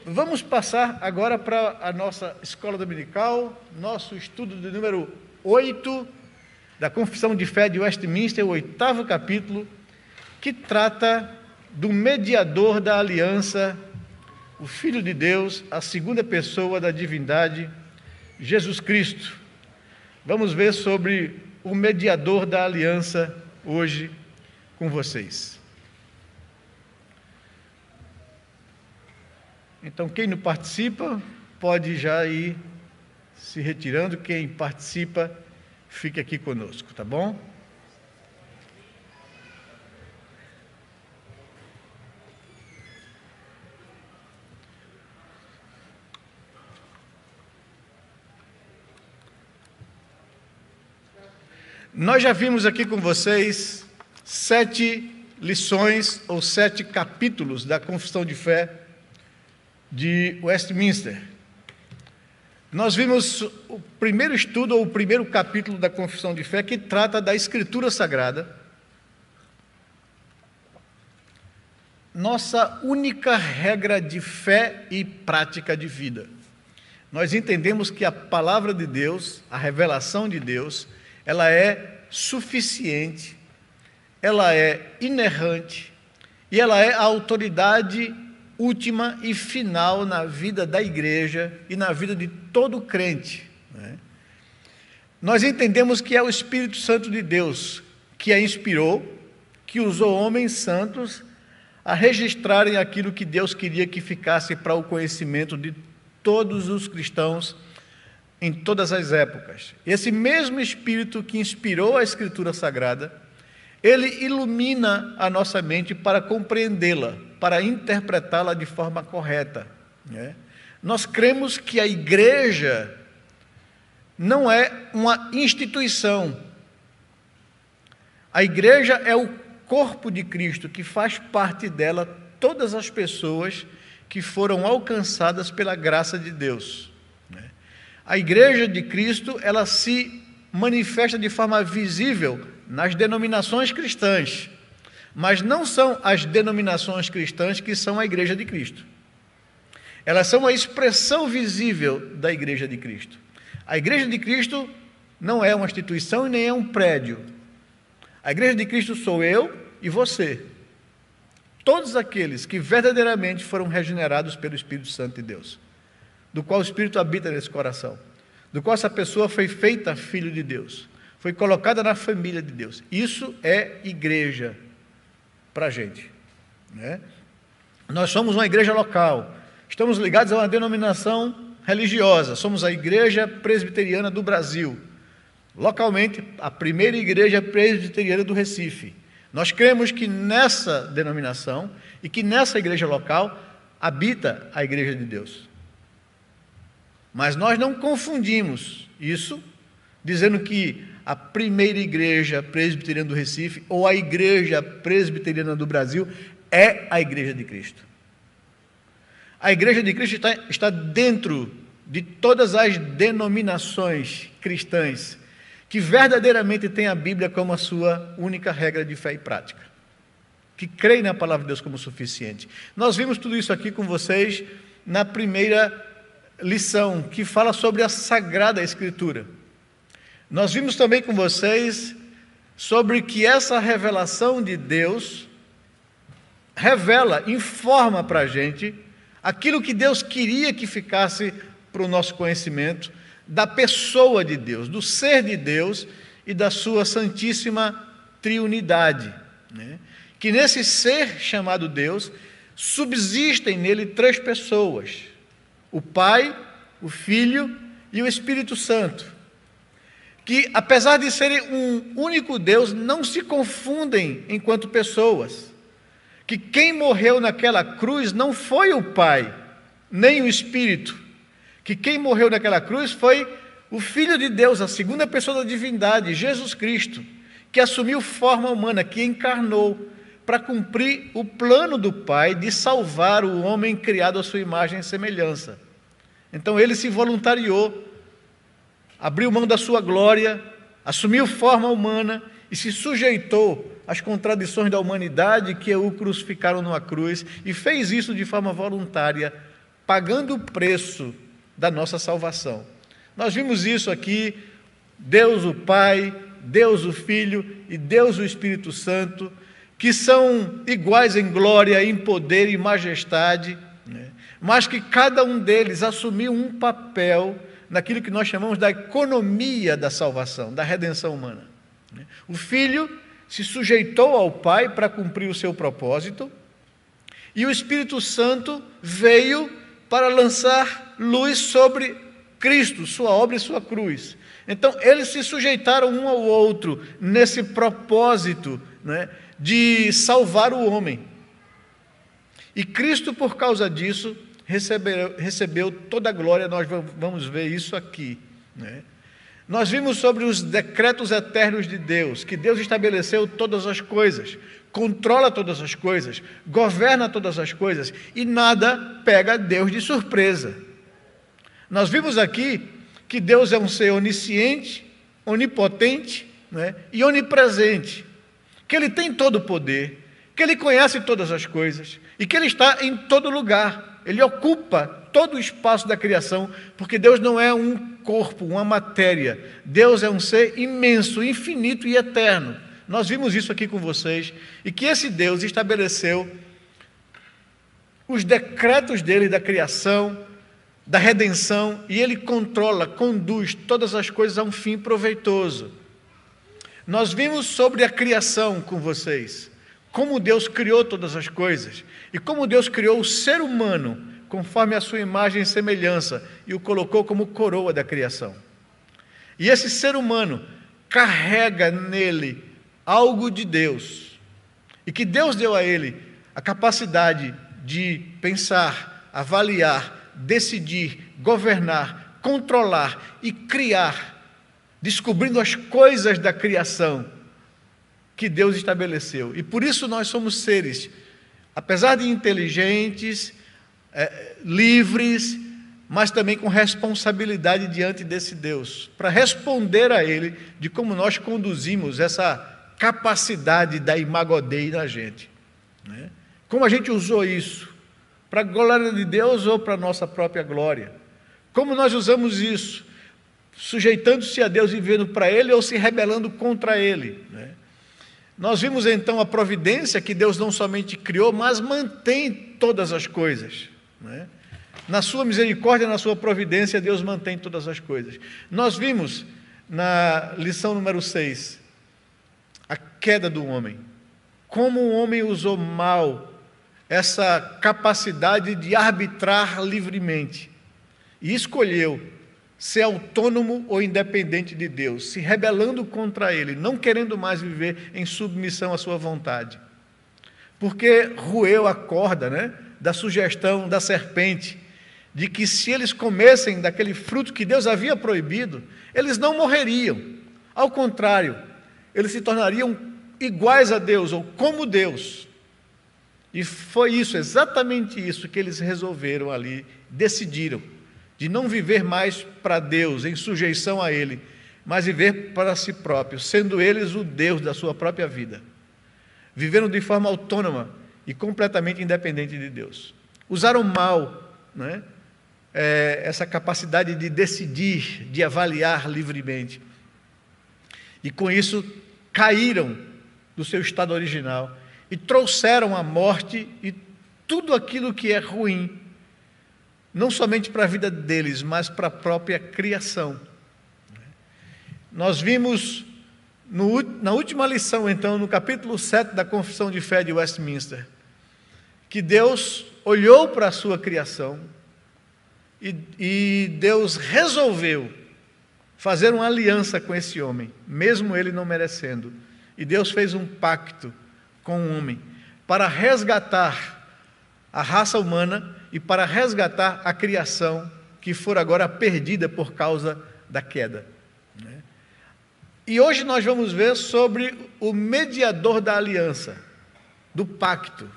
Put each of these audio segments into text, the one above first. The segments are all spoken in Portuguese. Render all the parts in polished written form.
Vamos passar agora para a nossa escola dominical, nosso estudo de número 8 da Confissão de Fé de Westminster, o 8º capítulo, que trata do mediador da aliança, o Filho de Deus, a segunda pessoa da divindade, Jesus Cristo. Vamos ver sobre o mediador da aliança hoje com vocês. Então, quem não participa, pode já ir se retirando. Quem participa, fique aqui conosco, tá bom? Nós já vimos aqui com vocês 7 lições ou 7 capítulos da Confissão de Fé de Westminster. Nós vimos o primeiro estudo, ou o primeiro capítulo da Confissão de Fé, que trata da Escritura Sagrada, nossa única regra de fé e prática de vida. Nós entendemos que a palavra de Deus, a revelação de Deus, ela é suficiente, ela é inerrante e ela é a autoridade última e final na vida da igreja e na vida de todo crente, né? Nós entendemos que é o Espírito Santo de Deus que a inspirou, que usou homens santos a registrarem aquilo que Deus queria que ficasse para o conhecimento de todos os cristãos em todas as épocas. Esse mesmo Espírito que inspirou a Escritura Sagrada, ele ilumina a nossa mente para compreendê-la, para interpretá-la de forma correta, né? Nós cremos que a igreja não é uma instituição. A igreja é o corpo de Cristo, que faz parte dela todas as pessoas que foram alcançadas pela graça de Deus. A igreja de Cristo, ela se manifesta de forma visível nas denominações cristãs, mas não são as denominações cristãs que são a igreja de Cristo. Elas são a expressão visível da igreja de Cristo. A igreja de Cristo não é uma instituição e nem é um prédio. A igreja de Cristo sou eu e você. Todos aqueles que verdadeiramente foram regenerados pelo Espírito Santo de Deus, do qual o Espírito habita nesse coração, do qual essa pessoa foi feita filho de Deus, foi colocada na família de Deus. Isso é igreja para a gente, né? Nós somos uma igreja local, estamos ligados a uma denominação religiosa, somos a Igreja Presbiteriana do Brasil, localmente a primeira igreja presbiteriana do Recife. Nós cremos que nessa denominação e que nessa igreja local habita a igreja de Deus. Mas nós não confundimos isso, dizendo que a primeira igreja presbiteriana do Recife ou a igreja presbiteriana do Brasil é a igreja de Cristo. A igreja de Cristo está dentro de todas as denominações cristãs que verdadeiramente têm a Bíblia como a sua única regra de fé e prática, que creem na palavra de Deus como suficiente. Nós vimos tudo isso aqui com vocês na primeira lição, que fala sobre a Sagrada Escritura. Nós vimos também com vocês sobre que essa revelação de Deus revela, informa para a gente aquilo que Deus queria que ficasse para o nosso conhecimento da pessoa de Deus, do ser de Deus e da sua santíssima triunidade, né? Que nesse ser chamado Deus subsistem nele 3 pessoas: o Pai, o Filho e o Espírito Santo, que apesar de serem um único Deus, não se confundem enquanto pessoas, que quem morreu naquela cruz não foi o Pai, nem o Espírito, que quem morreu naquela cruz foi o Filho de Deus, a segunda pessoa da divindade, Jesus Cristo, que assumiu forma humana, que encarnou para cumprir o plano do Pai de salvar o homem criado à sua imagem e semelhança. Então ele se voluntariou, abriu mão da sua glória, assumiu forma humana e se sujeitou às contradições da humanidade que o crucificaram numa cruz, e fez isso de forma voluntária pagando o preço da nossa salvação. Nós vimos isso aqui, Deus o Pai, Deus o Filho e Deus o Espírito Santo, que são iguais em glória, em poder e majestade, né? Mas que cada um deles assumiu um papel naquilo que nós chamamos da economia da salvação, da redenção humana. O Filho se sujeitou ao Pai para cumprir o seu propósito, e o Espírito Santo veio para lançar luz sobre Cristo, sua obra e sua cruz. Então, eles se sujeitaram um ao outro nesse propósito, né, de salvar o homem. E Cristo, por causa disso, recebeu toda a glória. Nós vamos ver isso aqui, né? Nós vimos sobre os decretos eternos de Deus, que Deus estabeleceu todas as coisas, controla todas as coisas, governa todas as coisas, e nada pega Deus de surpresa. Nós vimos aqui que Deus é um ser onisciente, onipotente, né, e onipresente, que Ele tem todo o poder, que Ele conhece todas as coisas, e que Ele está em todo lugar. Ele ocupa todo o espaço da criação, porque Deus não é um corpo, uma matéria. Deus é um ser imenso, infinito e eterno. Nós vimos isso aqui com vocês, e que esse Deus estabeleceu os decretos dele da criação, da redenção, e ele controla, conduz todas as coisas a um fim proveitoso. Nós vimos sobre a criação com vocês, como Deus criou todas as coisas, e como Deus criou o ser humano, conforme a sua imagem e semelhança, e o colocou como coroa da criação. E esse ser humano carrega nele algo de Deus, e que Deus deu a ele a capacidade de pensar, avaliar, decidir, governar, controlar e criar, descobrindo as coisas da criação que Deus estabeleceu. E por isso nós somos seres, apesar de inteligentes, livres, mas também com responsabilidade diante desse Deus, para responder a Ele de como nós conduzimos essa capacidade da Imago Dei na gente, né? Como a gente usou isso, para a glória de Deus ou para a nossa própria glória? Como nós usamos isso? Sujeitando-se a Deus e vivendo para Ele ou se rebelando contra Ele, né? Nós vimos então a providência que Deus não somente criou, mas mantém todas as coisas, né? Na sua misericórdia, na sua providência, Deus mantém todas as coisas. Nós vimos na lição número 6, a queda do homem, como o homem usou mal essa capacidade de arbitrar livremente e escolheu ser autônomo ou independente de Deus, se rebelando contra Ele, não querendo mais viver em submissão à sua vontade, porque roeu a corda, né, da sugestão da serpente, de que se eles comessem daquele fruto que Deus havia proibido, eles não morreriam, ao contrário, eles se tornariam iguais a Deus, ou como Deus. E foi isso, exatamente isso, que eles resolveram ali, decidiram, de não viver mais para Deus, em sujeição a Ele, mas viver para si próprios, sendo eles o Deus da sua própria vida. Viveram de forma autônoma e completamente independente de Deus. Usaram mal, né, essa capacidade de decidir, de avaliar livremente. E com isso caíram do seu estado original e trouxeram a morte e tudo aquilo que é ruim, não somente para a vida deles, mas para a própria criação. Nós vimos na última lição, então, no capítulo 7 da Confissão de Fé de Westminster, que Deus olhou para a sua criação e Deus resolveu fazer uma aliança com esse homem, mesmo ele não merecendo. E Deus fez um pacto com o homem para resgatar a raça humana e para resgatar a criação que for agora perdida por causa da queda. E hoje nós vamos ver sobre o mediador da aliança, do pacto.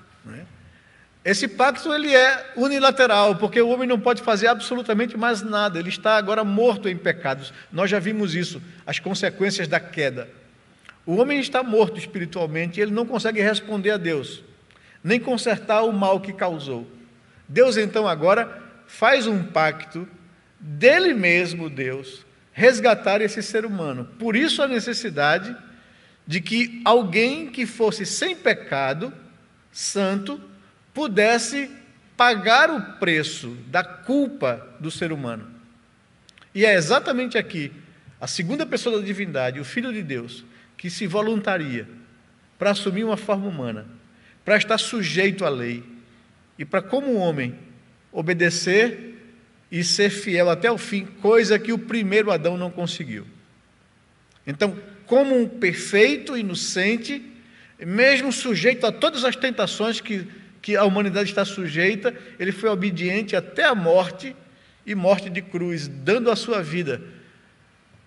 Esse pacto ele é unilateral, porque o homem não pode fazer absolutamente mais nada, ele está agora morto em pecados. Nós já vimos isso, as consequências da queda. O homem está morto espiritualmente e ele não consegue responder a Deus, nem consertar o mal que causou. Deus então agora faz um pacto dele mesmo, Deus, resgatar esse ser humano. Por isso a necessidade de que alguém que fosse sem pecado, santo, pudesse pagar o preço da culpa do ser humano. E é exatamente aqui, a segunda pessoa da divindade, o Filho de Deus, que se voluntaria para assumir uma forma humana, para estar sujeito à lei e para, como homem, obedecer e ser fiel até o fim, coisa que o primeiro Adão não conseguiu. Então, como um perfeito inocente, mesmo sujeito a todas as tentações que a humanidade está sujeita, ele foi obediente até a morte, e morte de cruz, dando a sua vida,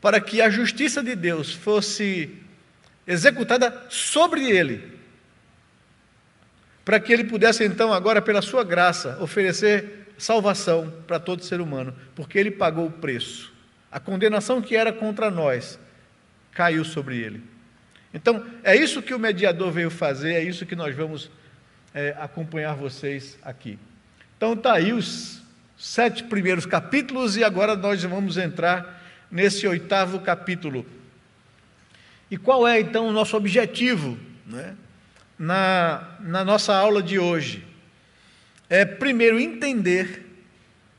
para que a justiça de Deus fosse executada sobre ele, para que ele pudesse então agora, pela sua graça, oferecer salvação para todo ser humano, porque ele pagou o preço. A condenação que era contra nós caiu sobre ele. Então, é isso que o mediador veio fazer, é isso que nós vamos acompanhar vocês aqui. Então, está aí os 7 primeiros capítulos, e agora nós vamos entrar nesse 8º capítulo. E qual é, então, o nosso objetivo, né, na nossa aula de hoje? É, primeiro, entender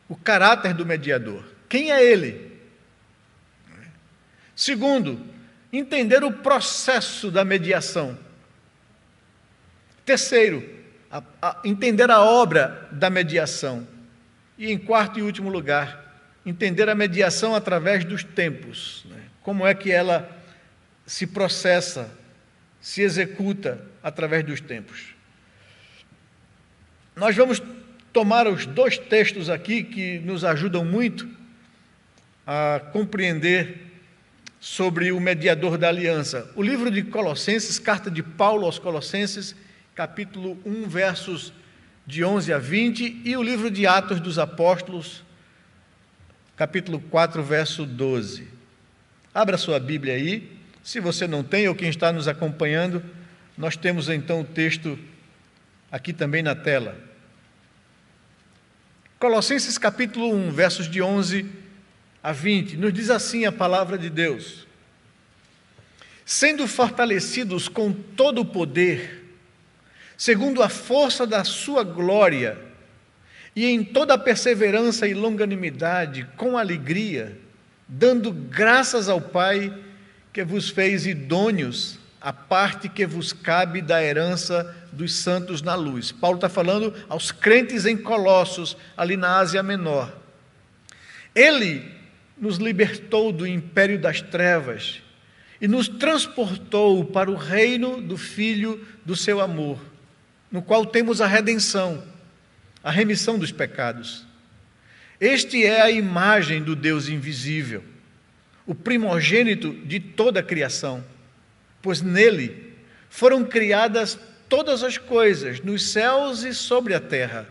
o caráter do mediador. Quem é ele? Segundo, entender o processo da mediação. Terceiro, entender a obra da mediação. E, em quarto e último lugar, entender a mediação através dos tempos, né? Como é que ela se processa, se executa através dos tempos. Nós vamos tomar os 2 textos aqui que nos ajudam muito a compreender sobre o mediador da aliança. O livro de Colossenses, carta de Paulo aos Colossenses, capítulo 1, versos de 11 a 20, e o livro de Atos dos Apóstolos, capítulo 4, verso 12. Abra sua Bíblia aí. Se você não tem, ou quem está nos acompanhando, nós temos então o texto aqui também na tela. Colossenses capítulo 1, versos de 11 a 20, nos diz assim a palavra de Deus: sendo fortalecidos com todo o poder, segundo a força da sua glória, e em toda a perseverança e longanimidade, com alegria, dando graças ao Pai, que vos fez idôneos à parte que vos cabe da herança dos santos na luz. Paulo está falando aos crentes em Colossos, ali na Ásia Menor. Ele nos libertou do império das trevas e nos transportou para o reino do Filho do seu amor, no qual temos a redenção, a remissão dos pecados. Este é a imagem do Deus invisível, o primogênito de toda a criação, pois nele foram criadas todas as coisas, nos céus e sobre a terra,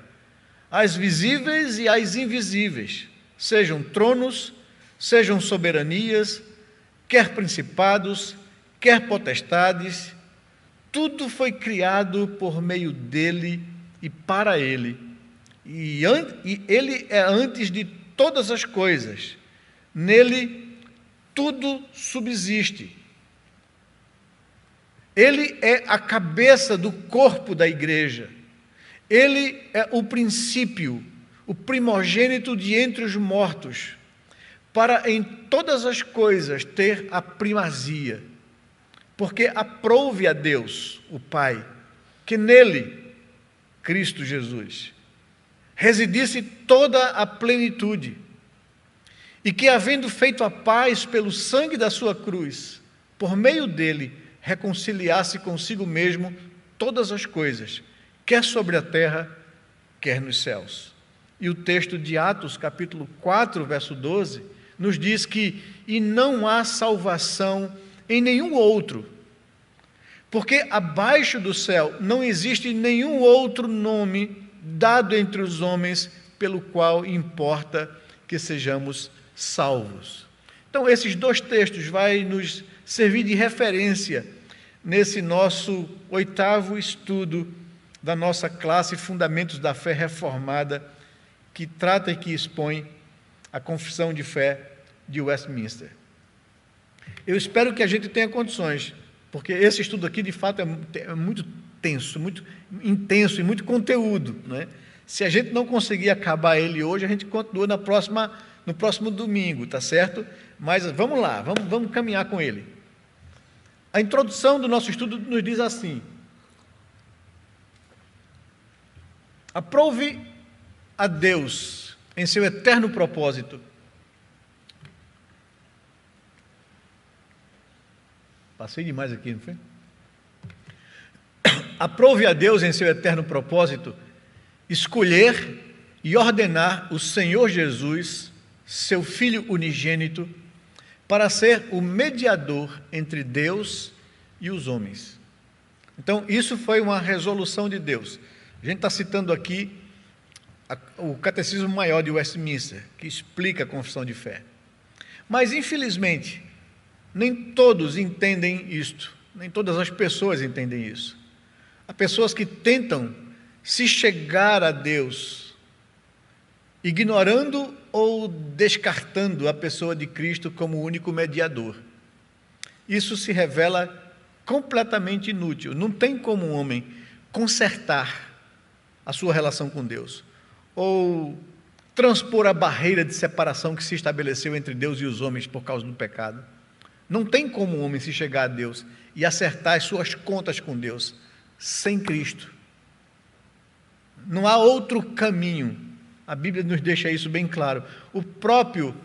as visíveis e as invisíveis, sejam tronos, sejam soberanias, quer principados, quer potestades, tudo foi criado por meio dele e para ele. E ele é antes de todas as coisas. Nele tudo subsiste. Ele é a cabeça do corpo da igreja. Ele é o princípio, o primogênito de entre os mortos, para em todas as coisas ter a primazia. Porque aprouve a Deus, o Pai, que nele, Cristo Jesus, residisse toda a plenitude, e que, havendo feito a paz pelo sangue da sua cruz, por meio dele, reconciliasse consigo mesmo todas as coisas, quer sobre a terra, quer nos céus. E o texto de Atos, capítulo 4, verso 12, nos diz que e não há salvação em nenhum outro, porque abaixo do céu não existe nenhum outro nome dado entre os homens pelo qual importa que sejamos salvos. Então, esses 2 textos vão nos servir de referência nesse nosso 8º estudo da nossa classe Fundamentos da Fé Reformada, que trata e que expõe a confissão de fé de Westminster. Eu espero que a gente tenha condições, porque esse estudo aqui, de fato, é muito tenso, muito intenso e muito conteúdo, né? Se a gente não conseguir acabar ele hoje, a gente continua no próximo domingo, tá certo? Mas vamos lá, vamos caminhar com ele. A introdução do nosso estudo nos diz assim: aprove a Deus, em seu eterno propósito, passei demais aqui, não foi? Aprove a Deus, em seu eterno propósito, escolher e ordenar o Senhor Jesus, seu Filho unigênito, para ser o mediador entre Deus e os homens. Então, isso foi uma resolução de Deus. A gente está citando aqui o Catecismo Maior de Westminster, que explica a confissão de fé. Mas, infelizmente, nem todos entendem isto, nem todas as pessoas entendem isso. Há pessoas que tentam se chegar a Deus, ignorando ou descartando a pessoa de Cristo como o único mediador. Isso se revela completamente inútil. Não tem como um homem consertar a sua relação com Deus, ou transpor a barreira de separação que se estabeleceu entre Deus e os homens por causa do pecado. Não tem como um homem se chegar a Deus e acertar as suas contas com Deus sem Cristo. Não há outro caminho. A Bíblia nos deixa isso bem claro. O próprio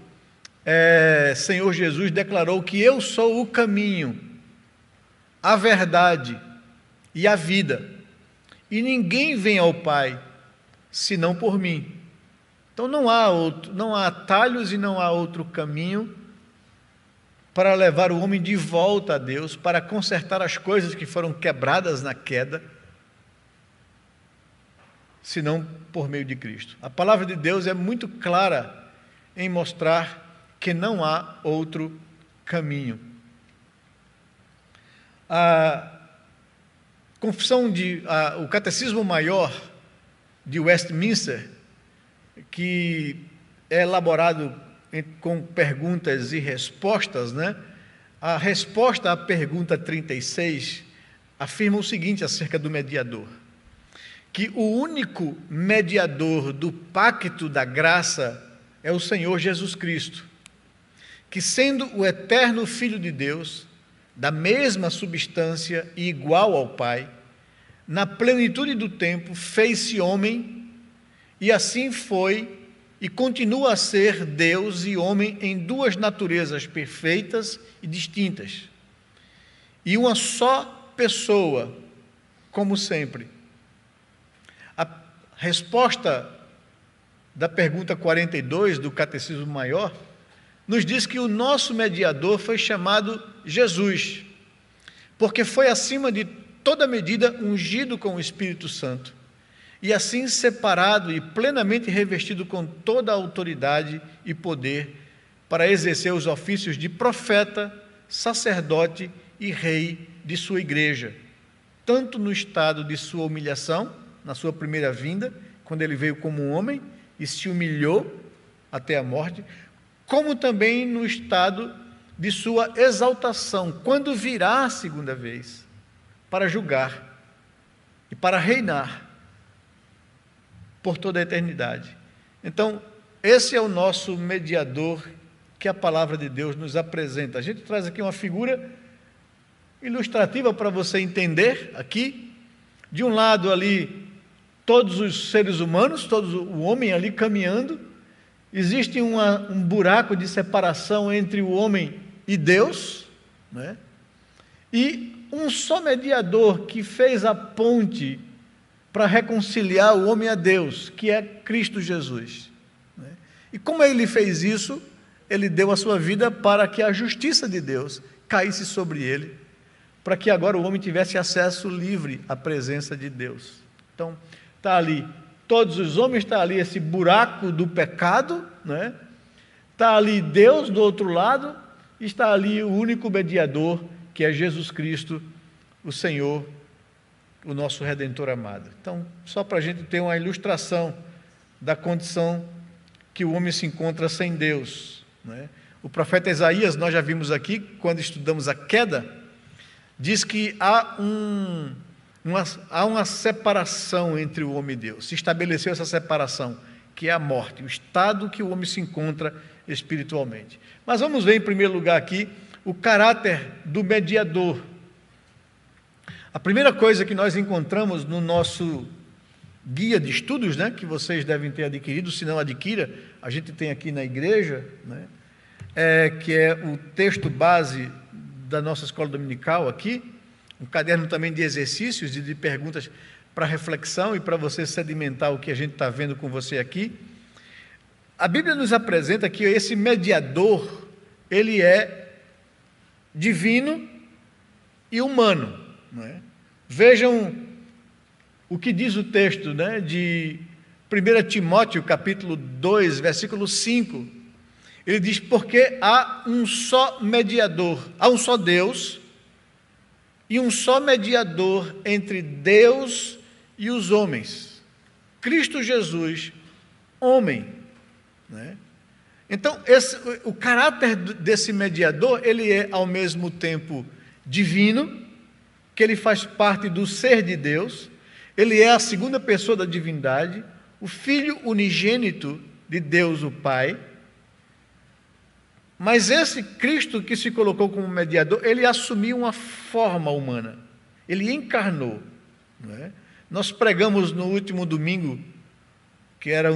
Senhor Jesus declarou que eu sou o caminho, a verdade e a vida. E ninguém vem ao Pai senão por mim. Então não há atalhos e não há outro caminho para levar o homem de volta a Deus, para consertar as coisas que foram quebradas na queda, senão por meio de Cristo. A palavra de Deus é muito clara em mostrar que não há outro caminho. O Catecismo Maior de Westminster, que é elaborado com perguntas e respostas, né? A resposta à pergunta 36 afirma o seguinte acerca do mediador: que o único mediador do pacto da graça é o Senhor Jesus Cristo, que, sendo o eterno Filho de Deus, da mesma substância e igual ao Pai, na plenitude do tempo fez-se homem, e assim foi e continua a ser Deus e homem em duas naturezas perfeitas e distintas, e uma só pessoa, como sempre. A resposta da pergunta 42 do Catecismo Maior nos diz que o nosso mediador foi chamado Jesus, porque foi acima de toda medida ungido com o Espírito Santo, e assim separado e plenamente revestido com toda a autoridade e poder para exercer os ofícios de profeta, sacerdote e rei de sua igreja, tanto no estado de sua humilhação, na sua primeira vinda, quando ele veio como um homem e se humilhou até a morte, como também no estado de sua exaltação, quando virá a segunda vez, para julgar e para reinar por toda a eternidade. Então, esse é o nosso mediador que a palavra de Deus nos apresenta. A gente traz aqui uma figura ilustrativa para você entender aqui. De um lado ali, todos os seres humanos, todo o homem ali caminhando. Existe um buraco de separação entre o homem e Deus, né? E um só mediador que fez a ponte para reconciliar o homem a Deus, que é Cristo Jesus, né? E como ele fez isso, ele deu a sua vida para que a justiça de Deus caísse sobre ele, para que agora o homem tivesse acesso livre à presença de Deus. Então, está ali, todos os homens, está ali esse buraco do pecado, né? Está ali Deus do outro lado, e está ali o único mediador, que é Jesus Cristo, o Senhor, o nosso Redentor amado. Então, só para a gente ter uma ilustração da condição que o homem se encontra sem Deus, né? O profeta Isaías, nós já vimos aqui, quando estudamos a queda, diz que há uma separação entre o homem e Deus. Se estabeleceu essa separação, que é a morte, o estado que o homem se encontra espiritualmente. Mas vamos ver, em primeiro lugar aqui, o caráter do mediador. A primeira coisa que nós encontramos no nosso guia de estudos, né, que vocês devem ter adquirido, se não adquira, a gente tem aqui na igreja, né, que é o texto base da nossa escola dominical aqui, um caderno também de exercícios e de perguntas para reflexão e para você sedimentar o que a gente está vendo com você aqui. A Bíblia nos apresenta que esse mediador, ele é divino e humano, não é? Vejam o que diz o texto, né, de 1 Timóteo, capítulo 2, versículo 5. Ele diz, porque há um só mediador, há um só Deus e um só mediador entre Deus e os homens, Cristo Jesus, homem, né? Então, o caráter desse mediador, ele é ao mesmo tempo divino, que ele faz parte do ser de Deus, ele é a segunda pessoa da divindade, o Filho unigênito de Deus o Pai. Mas esse Cristo que se colocou como mediador, ele assumiu uma forma humana, ele encarnou, não é? Nós pregamos no último domingo, que era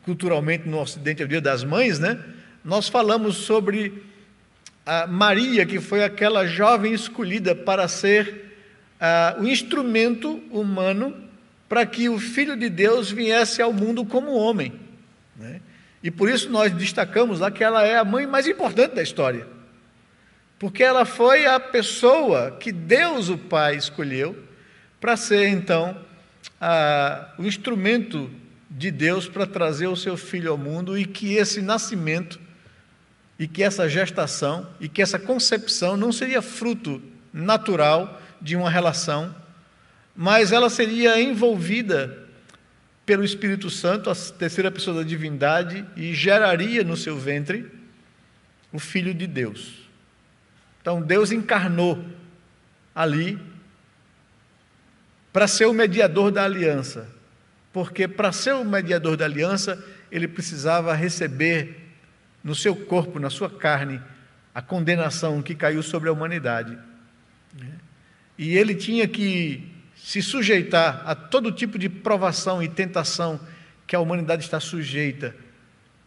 culturalmente no Ocidente é o Dia das Mães, né? Nós falamos sobre a Maria, que foi aquela jovem escolhida para ser o instrumento humano para que o Filho de Deus viesse ao mundo como homem, né? E por isso nós destacamos lá que ela é a mãe mais importante da história, porque ela foi a pessoa que Deus o Pai escolheu para ser então o instrumento de Deus para trazer o seu filho ao mundo, e que esse nascimento, e que essa gestação, e que essa concepção não seria fruto natural de uma relação, mas ela seria envolvida pelo Espírito Santo, a terceira pessoa da divindade, e geraria no seu ventre o Filho de Deus. Então Deus encarnou ali para ser o mediador da aliança, porque para ser o mediador da aliança, ele precisava receber no seu corpo, na sua carne, a condenação que caiu sobre a humanidade. E ele tinha que se sujeitar a todo tipo de provação e tentação que a humanidade está sujeita,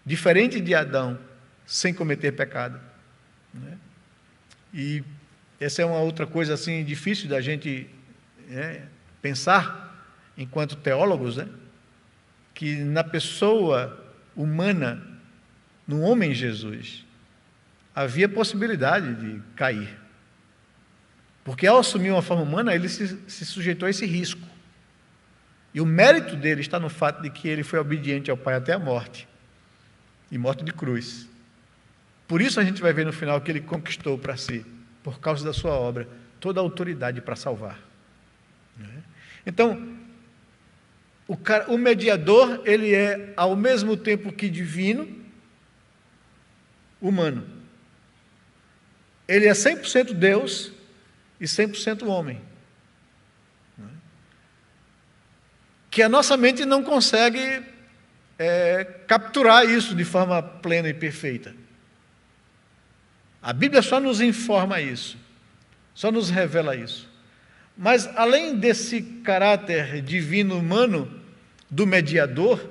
diferente de Adão, sem cometer pecado, né? E essa é uma outra coisa assim difícil da gente pensar enquanto teólogos, né? Que na pessoa humana, no homem Jesus, havia possibilidade de cair. Porque ao assumir uma forma humana, ele se sujeitou a esse risco. E o mérito dele está no fato de que ele foi obediente ao Pai até a morte, e morte de cruz. Por isso a gente vai ver no final que ele conquistou para si, por causa da sua obra, toda a autoridade para salvar. Então, o mediador, ele é ao mesmo tempo que divino, humano. Ele é 100% Deus e 100% homem, que a nossa mente não consegue capturar isso de forma plena e perfeita. A Bíblia só nos informa isso, só nos revela isso. Mas além desse caráter divino humano do mediador,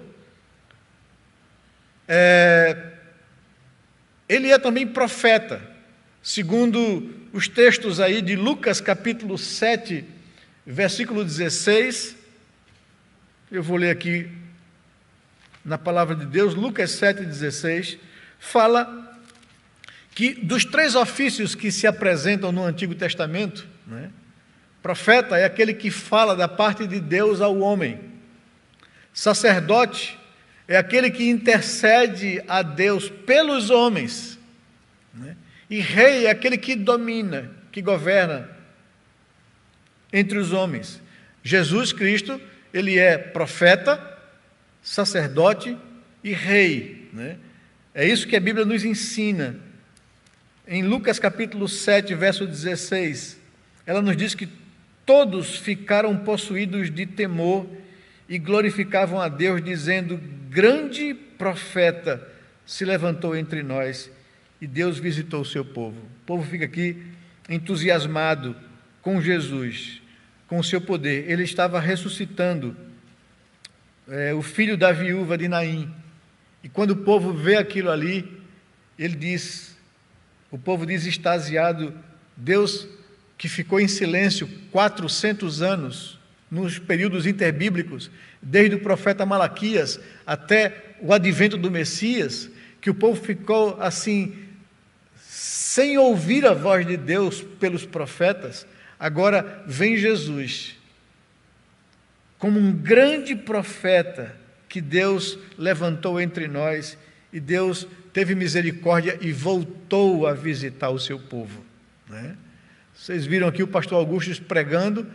ele é também profeta, segundo os textos aí de Lucas capítulo 7, versículo 16, eu vou ler aqui na palavra de Deus, Lucas 7,16, fala que dos 3 ofícios que se apresentam no Antigo Testamento, né, profeta é aquele que fala da parte de Deus ao homem, sacerdote é aquele que intercede a Deus pelos homens, né? E rei é aquele que domina, que governa entre os homens. Jesus Cristo, ele é profeta, sacerdote e rei, né? É isso que a Bíblia nos ensina. Em Lucas capítulo 7, verso 16, ela nos diz que todos ficaram possuídos de temor e glorificavam a Deus, dizendo: grande profeta se levantou entre nós e Deus visitou o seu povo. O povo fica aqui entusiasmado com Jesus, com o seu poder. Ele estava ressuscitando o filho da viúva de Naim. E quando o povo vê aquilo ali, o povo diz extasiado: Deus, que ficou em silêncio 400 anos, nos períodos interbíblicos, desde o profeta Malaquias até o advento do Messias, que o povo ficou assim, sem ouvir a voz de Deus pelos profetas. Agora vem Jesus, como um grande profeta que Deus levantou entre nós, e Deus teve misericórdia e voltou a visitar o seu povo, né? Vocês viram aqui o pastor Augusto pregando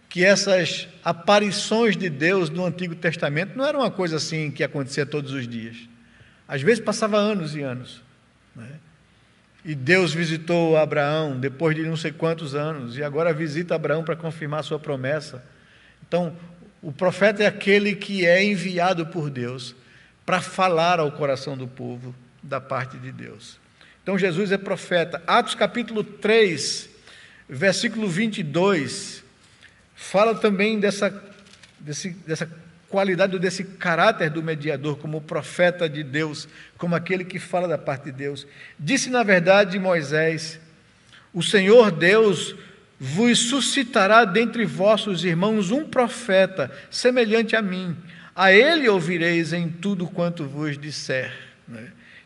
que essas aparições de Deus no Antigo Testamento não era uma coisa assim que acontecia todos os dias. Às vezes passava anos e anos, né? E Deus visitou Abraão depois de não sei quantos anos, e agora visita Abraão para confirmar a sua promessa. Então, o profeta é aquele que é enviado por Deus para falar ao coração do povo da parte de Deus. Então, Jesus é profeta. Atos capítulo 3, versículo 22, fala também dessa qualidade, desse caráter do mediador, como profeta de Deus, como aquele que fala da parte de Deus. Disse, na verdade, Moisés: o Senhor Deus vos suscitará dentre vossos irmãos um profeta, semelhante a mim. A ele ouvireis em tudo quanto vos disser.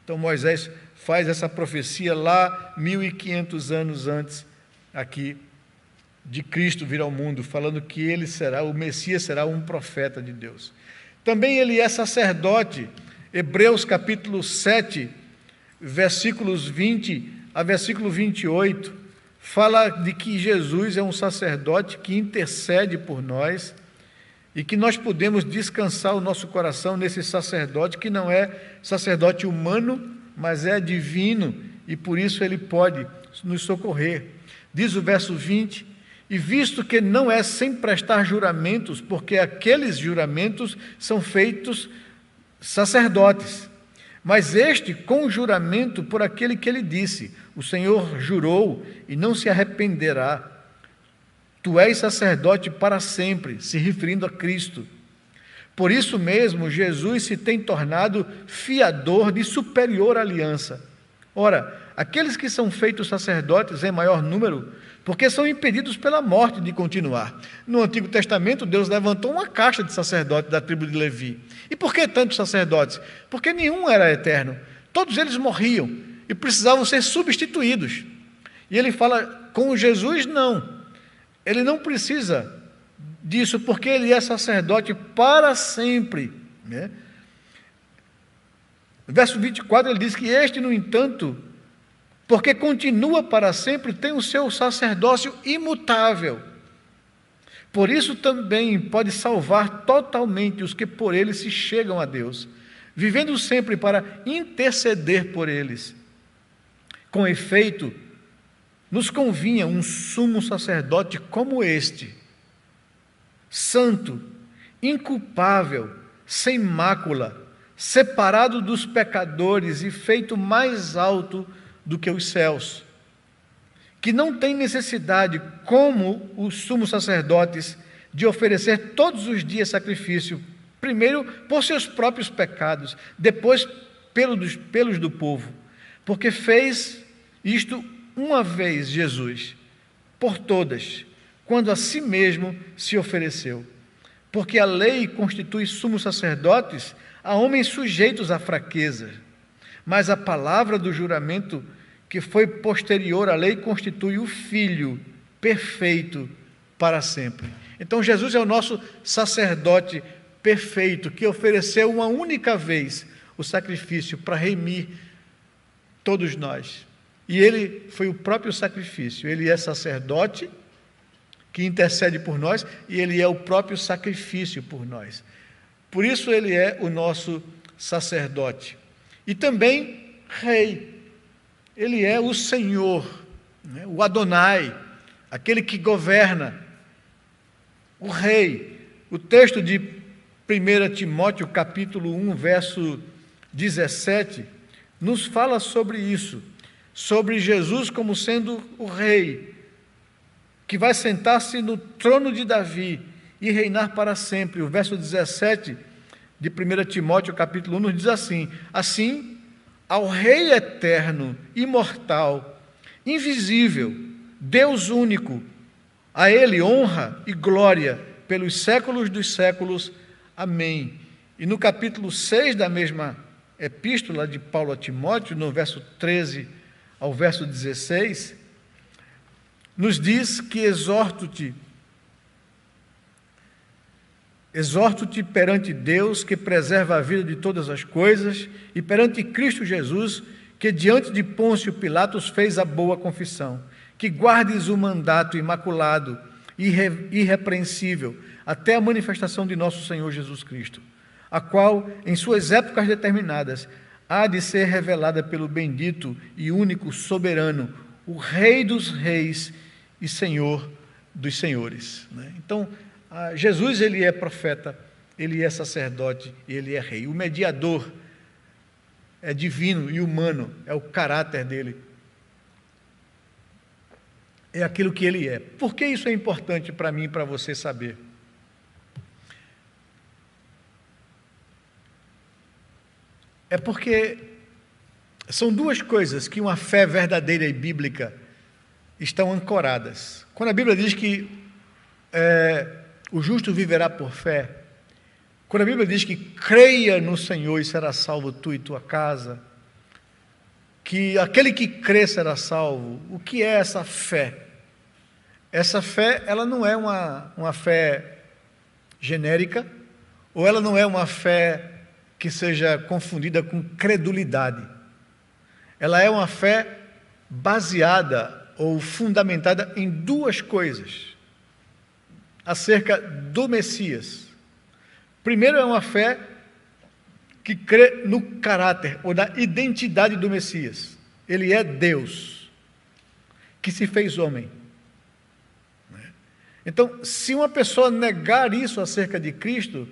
Então Moisés faz essa profecia lá 1500 anos antes aqui de Cristo vir ao mundo, falando que ele será, o Messias será um profeta de Deus. Também ele é sacerdote. Hebreus capítulo 7, versículos 20 a versículo 28, fala de que Jesus é um sacerdote que intercede por nós e que nós podemos descansar o nosso coração nesse sacerdote, que não é sacerdote humano, mas é divino, e por isso ele pode nos socorrer. Diz o verso 20: e visto que não é sem prestar juramentos, porque aqueles juramentos são feitos sacerdotes, mas este com juramento por aquele que ele disse: o Senhor jurou e não se arrependerá. Tu és sacerdote para sempre, se referindo a Cristo. Por isso mesmo, Jesus se tem tornado fiador de superior aliança. Ora, aqueles que são feitos sacerdotes em maior número, porque são impedidos pela morte de continuar. No Antigo Testamento, Deus levantou uma casta de sacerdotes da tribo de Levi. E por que tantos sacerdotes? Porque nenhum era eterno. Todos eles morriam e precisavam ser substituídos. E ele fala, com Jesus, não. Ele não precisa disso, porque ele é sacerdote para sempre, né? No verso 24, ele diz que este, no entanto, porque continua para sempre, tem o seu sacerdócio imutável. Por isso também pode salvar totalmente os que por ele se chegam a Deus, vivendo sempre para interceder por eles. Com efeito, nos convinha um sumo sacerdote como este, santo, inculpável, sem mácula, separado dos pecadores e feito mais alto do que os céus, que não tem necessidade, como os sumos sacerdotes, de oferecer todos os dias sacrifício, primeiro por seus próprios pecados, depois pelos do povo, porque fez isto uma vez, Jesus, por todas, quando a si mesmo se ofereceu. Porque a lei constitui sumos sacerdotes a homens sujeitos à fraqueza, mas a palavra do juramento, que foi posterior à lei, constitui o Filho perfeito para sempre. Então Jesus é o nosso sacerdote perfeito, que ofereceu uma única vez o sacrifício para remir todos nós. E ele foi o próprio sacrifício. Ele é sacerdote que intercede por nós, e ele é o próprio sacrifício por nós. Por isso ele é o nosso sacerdote. E também rei. Ele é o Senhor, né? O Adonai, aquele que governa, o rei. O texto de 1 Timóteo, capítulo 1, verso 17, nos fala sobre isso, sobre Jesus como sendo o rei, que vai sentar-se no trono de Davi e reinar para sempre. O verso 17 de 1 Timóteo, capítulo 1, nos diz assim: assim, ao Rei eterno, imortal, invisível, Deus único, a Ele honra e glória pelos séculos dos séculos. Amém. E no capítulo 6 da mesma epístola de Paulo a Timóteo, no verso 13 ao verso 16, nos diz que exorto-te perante Deus, que preserva a vida de todas as coisas, e perante Cristo Jesus, que diante de Pôncio Pilatos fez a boa confissão, que guardes o mandato imaculado, irrepreensível, até a manifestação de nosso Senhor Jesus Cristo, a qual, em suas épocas determinadas, há de ser revelada pelo bendito e único soberano, o Rei dos reis e Senhor dos senhores. Então, Jesus, ele é profeta, ele é sacerdote e ele é rei. O mediador é divino e humano, é o caráter dele, é aquilo que ele é. Por que isso é importante para mim e para você saber? É porque são duas coisas que uma fé verdadeira e bíblica estão ancoradas. Quando a Bíblia diz que o justo viverá por fé, quando a Bíblia diz que creia no Senhor e será salvo tu e tua casa, que aquele que crê será salvo, o que é essa fé? Essa fé, ela não é uma fé genérica, ou ela não é uma fé que seja confundida com credulidade. Ela é uma fé baseada ou fundamentada em duas coisas acerca do Messias. Primeiro, é uma fé que crê no caráter ou na identidade do Messias. Ele é Deus, que se fez homem. Então, se uma pessoa negar isso acerca de Cristo,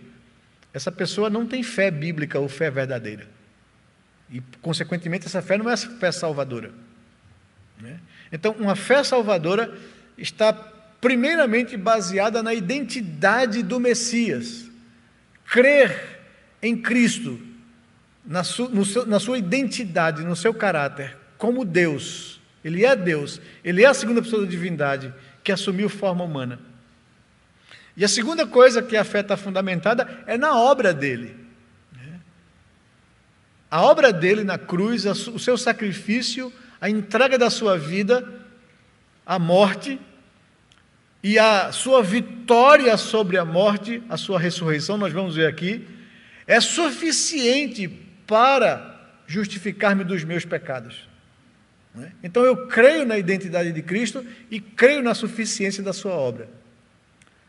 essa pessoa não tem fé bíblica ou fé verdadeira. E, consequentemente, essa fé não é fé salvadora. Então, uma fé salvadora está primeiramente baseada na identidade do Messias. Crer em Cristo, na sua identidade, no seu caráter, como Deus. Ele é Deus, ele é a segunda pessoa da divindade, que assumiu forma humana. E a segunda coisa que a fé está fundamentada é na obra dele. A obra dele na cruz, o seu sacrifício, a entrega da sua vida, a morte, e a sua vitória sobre a morte, a sua ressurreição, nós vamos ver aqui, é suficiente para justificar-me dos meus pecados. Então eu creio na identidade de Cristo e creio na suficiência da sua obra.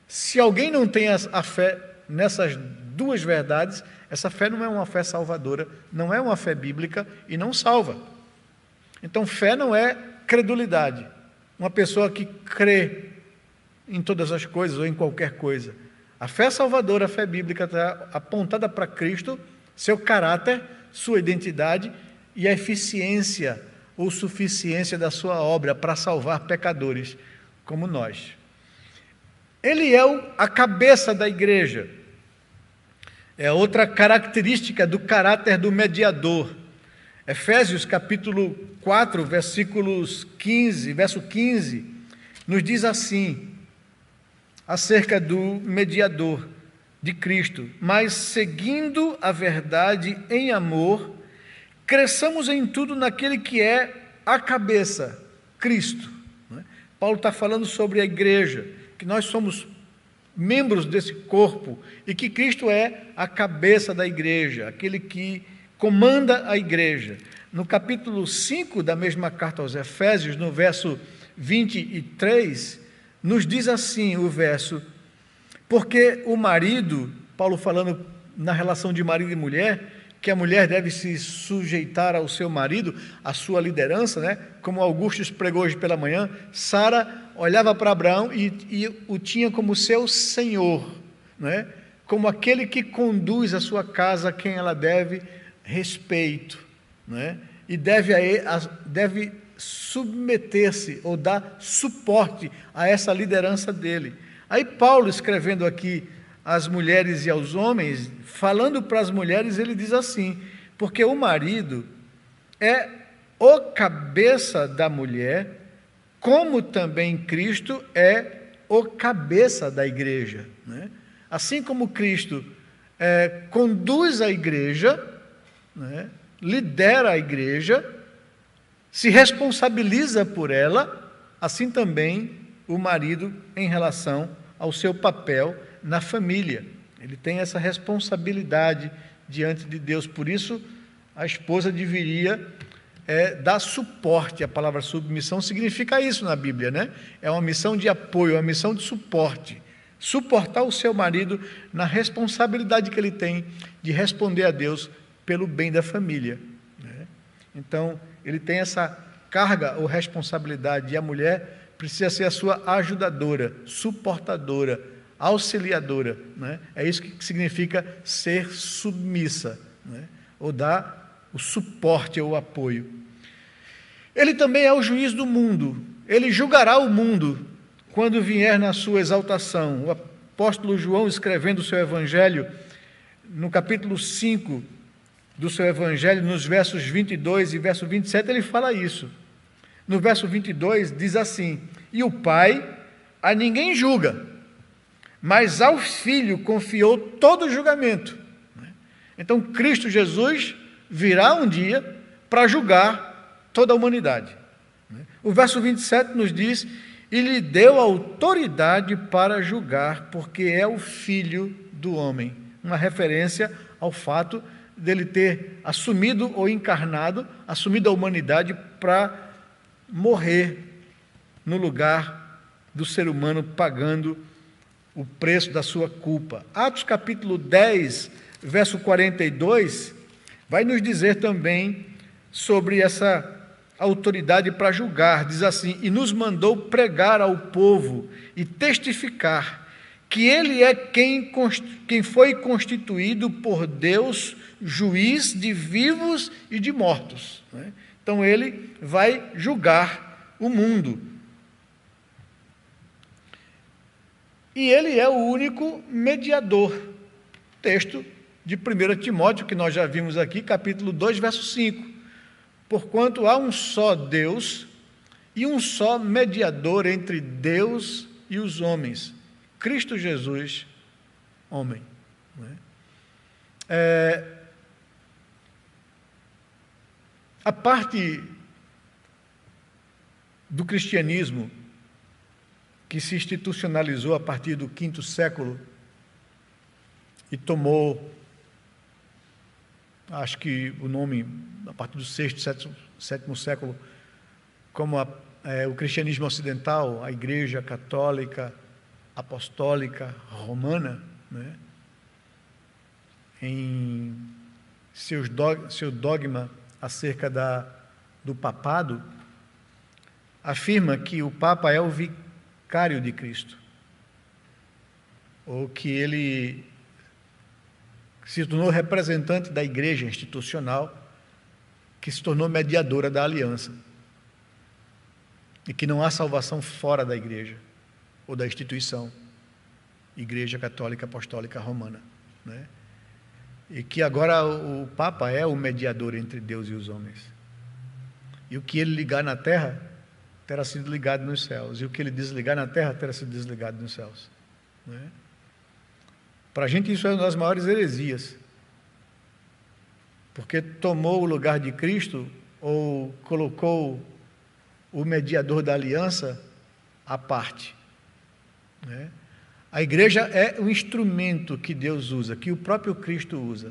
Se alguém não tem a fé nessas duas verdades, essa fé não é uma fé salvadora, não é uma fé bíblica e não salva. Então fé não é credulidade. Uma pessoa que crê em todas as coisas ou em qualquer coisa. A fé salvadora, a fé bíblica está apontada para Cristo, seu caráter, sua identidade e a eficiência ou suficiência da sua obra para salvar pecadores como nós. Ele é a cabeça da igreja. É outra característica do caráter do mediador. Efésios capítulo 4, verso 15, nos diz assim, acerca do mediador de Cristo: mas seguindo a verdade em amor, cresçamos em tudo naquele que é a cabeça, Cristo. Paulo está falando sobre a igreja, que nós somos membros desse corpo e que Cristo é a cabeça da igreja, aquele que comanda a igreja. No capítulo 5 da mesma carta aos Efésios, no verso 23, nos diz assim o verso: porque o marido, Paulo falando na relação de marido e mulher, que a mulher deve se sujeitar ao seu marido, à sua liderança, né? Como Augusto pregou hoje pela manhã, Sara olhava para Abraão e o tinha como seu senhor, né? Como aquele que conduz a sua casa, a quem ela deve respeito, né? E deve submeter-se ou dar suporte a essa liderança dele. Aí Paulo, escrevendo aqui às mulheres e aos homens, falando para as mulheres, ele diz assim: porque o marido é o cabeça da mulher, como também Cristo é o cabeça da igreja, né? Assim como Cristo conduz a igreja, né? Lidera a igreja, se responsabiliza por ela, assim também o marido em relação ao seu papel na família. Ele tem essa responsabilidade diante de Deus. Por isso, a esposa deveria dar suporte. A palavra submissão significa isso na Bíblia, né? É uma missão de apoio, uma missão de suporte. Suportar o seu marido na responsabilidade que ele tem de responder a Deus pelo bem da família, né? Então, ele tem essa carga ou responsabilidade, e a mulher precisa ser a sua ajudadora, suportadora, auxiliadora, né? É isso que significa ser submissa, né? Ou dar o suporte ou o apoio. Ele também é o juiz do mundo, ele julgará o mundo quando vier na sua exaltação. O apóstolo João, escrevendo o seu evangelho, no capítulo 5 do seu evangelho, nos versos 22 e verso 27, ele fala isso. No verso 22 diz assim: e o Pai a ninguém julga, mas ao Filho confiou todo o julgamento. Então Cristo Jesus virá um dia para julgar toda a humanidade. O verso 27 nos diz: e lhe deu autoridade para julgar, porque é o Filho do homem. Uma referência ao fato dele ter assumido ou encarnado, assumido a humanidade para morrer no lugar do ser humano, pagando o preço da sua culpa. Atos capítulo 10, verso 42, vai nos dizer também sobre essa autoridade para julgar. Diz assim: e nos mandou pregar ao povo e testificar que ele é quem foi constituído por Deus juiz de vivos e de mortos, né? Então ele vai julgar o mundo. E ele é o único mediador. Texto de 1 Timóteo, que nós já vimos aqui, capítulo 2, verso 5. Porquanto há um só Deus e um só mediador entre Deus e os homens, Cristo Jesus, homem. A parte do cristianismo que se institucionalizou a partir do quinto século e tomou, acho que o nome, a partir do sexto, sétimo século, como o cristianismo ocidental, a Igreja Católica Apostólica Romana, né? Em seu dogma acerca do papado, afirma que o Papa é o vicário de Cristo, ou que ele se tornou representante da igreja institucional, que se tornou mediadora da aliança, e que não há salvação fora da igreja, ou da instituição, Igreja Católica Apostólica Romana, né? E que agora o Papa é o mediador entre Deus e os homens. E o que ele ligar na terra, terá sido ligado nos céus, e o que ele desligar na terra, terá sido desligado nos céus, né? Para a gente isso é uma das maiores heresias, porque tomou o lugar de Cristo, ou colocou o mediador da aliança à parte, né? A igreja é um instrumento que Deus usa, que o próprio Cristo usa,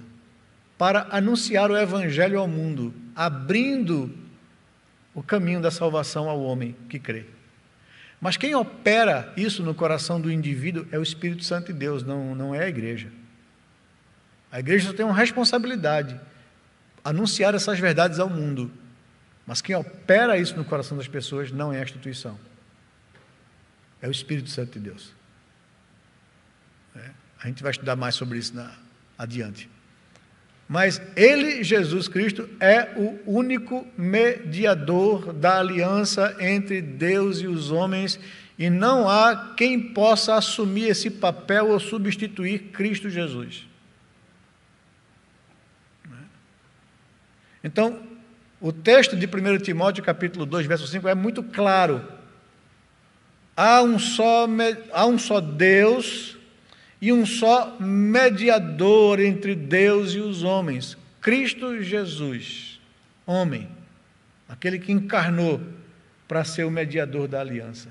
para anunciar o evangelho ao mundo, abrindo o caminho da salvação ao homem que crê. Mas quem opera isso no coração do indivíduo é o Espírito Santo de Deus, não é a igreja. A igreja só tem uma responsabilidade: anunciar essas verdades ao mundo. Mas quem opera isso no coração das pessoas não é a instituição, é o Espírito Santo de Deus. A gente vai estudar mais sobre isso adiante. Mas Ele, Jesus Cristo, é o único mediador da aliança entre Deus e os homens, e não há quem possa assumir esse papel ou substituir Cristo Jesus. Então, o texto de 1 Timóteo, capítulo 2, verso 5, é muito claro. Há um só Deus e um só mediador entre Deus e os homens, Cristo Jesus, homem, aquele que encarnou para ser o mediador da aliança.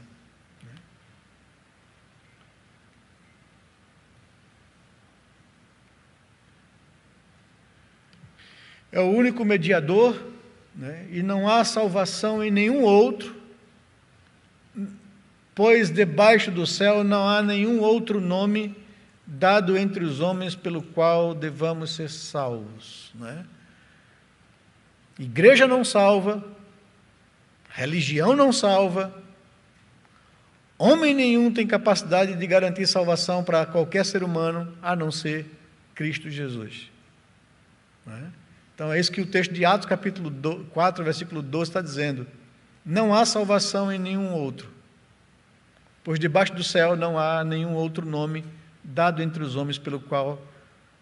É o único mediador, né? E não há salvação em nenhum outro, pois debaixo do céu não há nenhum outro nome dado entre os homens pelo qual devamos ser salvos, né? Igreja não salva, religião não salva, homem nenhum tem capacidade de garantir salvação para qualquer ser humano, a não ser Cristo Jesus, né? Então é isso que o texto de Atos capítulo 4, versículo 12 está dizendo: não há salvação em nenhum outro, pois debaixo do céu não há nenhum outro nome dado entre os homens pelo qual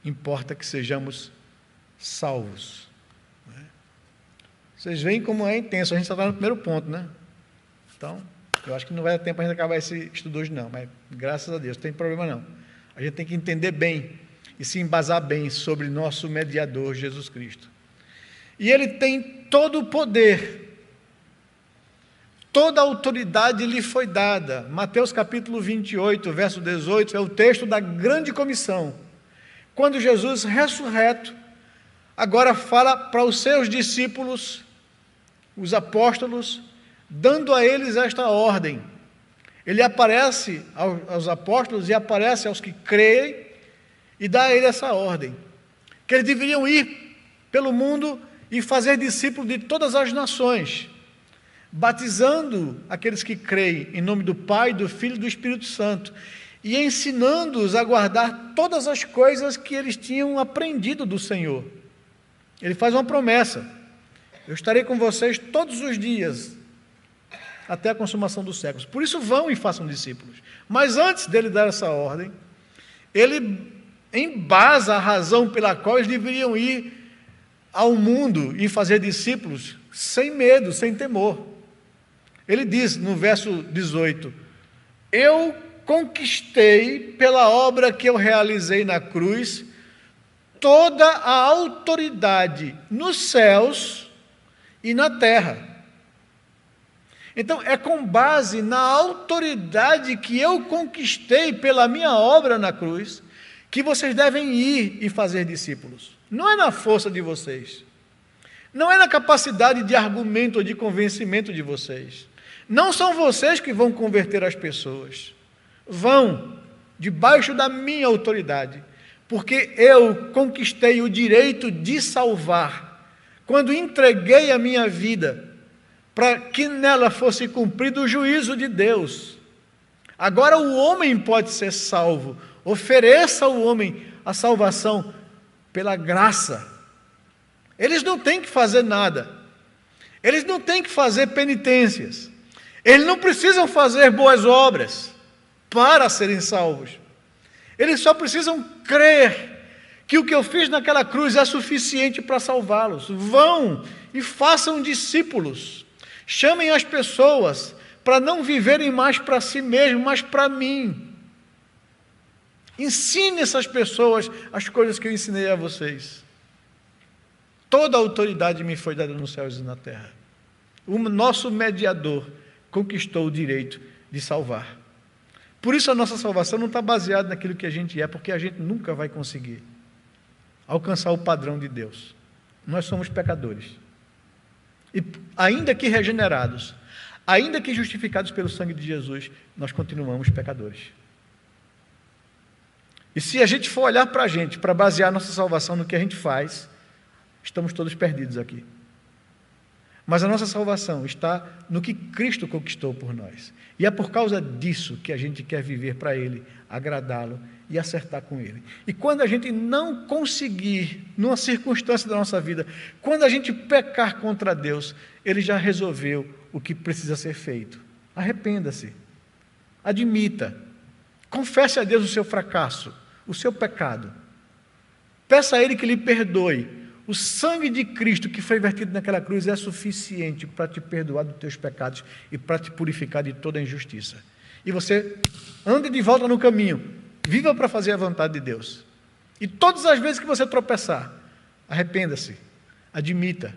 importa que sejamos salvos. Vocês veem como é intenso, a gente só está no primeiro ponto, né? Então, eu acho que não vai dar tempo para a gente acabar esse estudo hoje não, mas graças a Deus, não tem problema não. A gente tem que entender bem e se embasar bem sobre nosso mediador Jesus Cristo. E Ele tem todo o poder, toda a autoridade lhe foi dada. Mateus capítulo 28, verso 18, é o texto da grande comissão, quando Jesus ressurreto, agora fala para os seus discípulos, os apóstolos, dando a eles esta ordem. Ele aparece aos apóstolos e aparece aos que creem, e dá a ele essa ordem, que eles deveriam ir pelo mundo e fazer discípulos de todas as nações, batizando aqueles que creem em nome do Pai, do Filho e do Espírito Santo, e ensinando-os a guardar todas as coisas que eles tinham aprendido do Senhor. Ele faz uma promessa: eu estarei com vocês todos os dias, até a consumação dos séculos. Por isso vão e façam discípulos. Mas antes dele dar essa ordem, ele embasa a razão pela qual eles deveriam ir ao mundo e fazer discípulos sem medo, sem temor. Ele diz no verso 18: eu conquistei pela obra que eu realizei na cruz toda a autoridade nos céus e na terra. Então, é com base na autoridade que eu conquistei pela minha obra na cruz que vocês devem ir e fazer discípulos. Não é na força de vocês, não é na capacidade de argumento ou de convencimento de vocês. Não são vocês que vão converter as pessoas. Vão debaixo da minha autoridade, porque eu conquistei o direito de salvar quando entreguei a minha vida para que nela fosse cumprido o juízo de Deus. Agora o homem pode ser salvo. Ofereça ao homem a salvação pela graça. Eles não têm que fazer nada. Eles não têm que fazer penitências. Eles não precisam fazer boas obras para serem salvos. Eles só precisam crer que o que eu fiz naquela cruz é suficiente para salvá-los. Vão e façam discípulos. Chamem as pessoas para não viverem mais para si mesmos, mas para mim. Ensine essas pessoas as coisas que eu ensinei a vocês. Toda a autoridade me foi dada nos céus e na terra. O nosso mediador conquistou o direito de salvar. Por isso a nossa salvação não está baseada naquilo que a gente é, porque a gente nunca vai conseguir alcançar o padrão de Deus. Nós somos pecadores. E ainda que regenerados, ainda que justificados pelo sangue de Jesus, nós continuamos pecadores. E se a gente for olhar para a gente, para basear nossa salvação no que a gente faz, estamos todos perdidos aqui. Mas a nossa salvação está no que Cristo conquistou por nós. E é por causa disso que a gente quer viver para Ele, agradá-lo e acertar com Ele. E quando a gente não conseguir, numa circunstância da nossa vida, quando a gente pecar contra Deus, Ele já resolveu o que precisa ser feito. Arrependa-se, admita, confesse a Deus o seu fracasso, o seu pecado. Peça a Ele que lhe perdoe. O sangue de Cristo que foi vertido naquela cruz é suficiente para te perdoar dos teus pecados e para te purificar de toda a injustiça. E você ande de volta no caminho, viva para fazer a vontade de Deus. E todas as vezes que você tropeçar, arrependa-se, admita,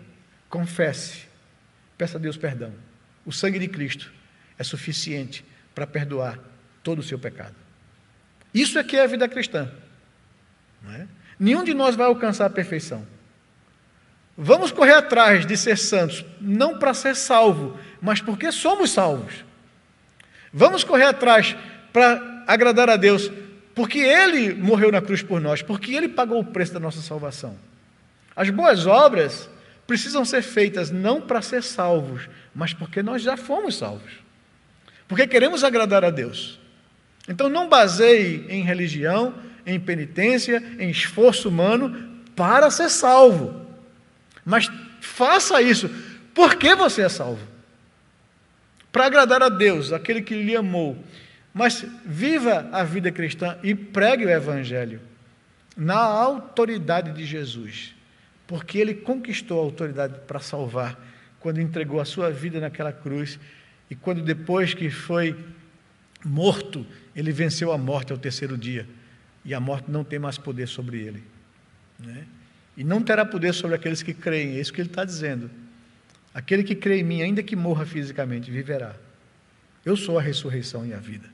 confesse, peça a Deus perdão. O sangue de Cristo é suficiente para perdoar todo o seu pecado. Isso é que é a vida cristã. Não é? Nenhum de nós vai alcançar a perfeição. Vamos correr atrás de ser santos, não para ser salvo, mas porque somos salvos. Vamos correr atrás para agradar a Deus, porque Ele morreu na cruz por nós, porque Ele pagou o preço da nossa salvação. As boas obras precisam ser feitas não para ser salvos, mas porque nós já fomos salvos. Porque queremos agradar a Deus. Então não baseie em religião, em penitência, em esforço humano para ser salvo. Mas faça isso porque você é salvo. Para agradar a Deus, aquele que lhe amou. Mas viva a vida cristã e pregue o Evangelho na autoridade de Jesus. Porque Ele conquistou a autoridade para salvar quando entregou a sua vida naquela cruz e quando depois que foi morto, Ele venceu a morte ao terceiro dia. E a morte não tem mais poder sobre Ele. Né? E não terá poder sobre aqueles que creem, é isso que ele está dizendo. Aquele que crê em mim, ainda que morra fisicamente, viverá. Eu sou a ressurreição e a vida.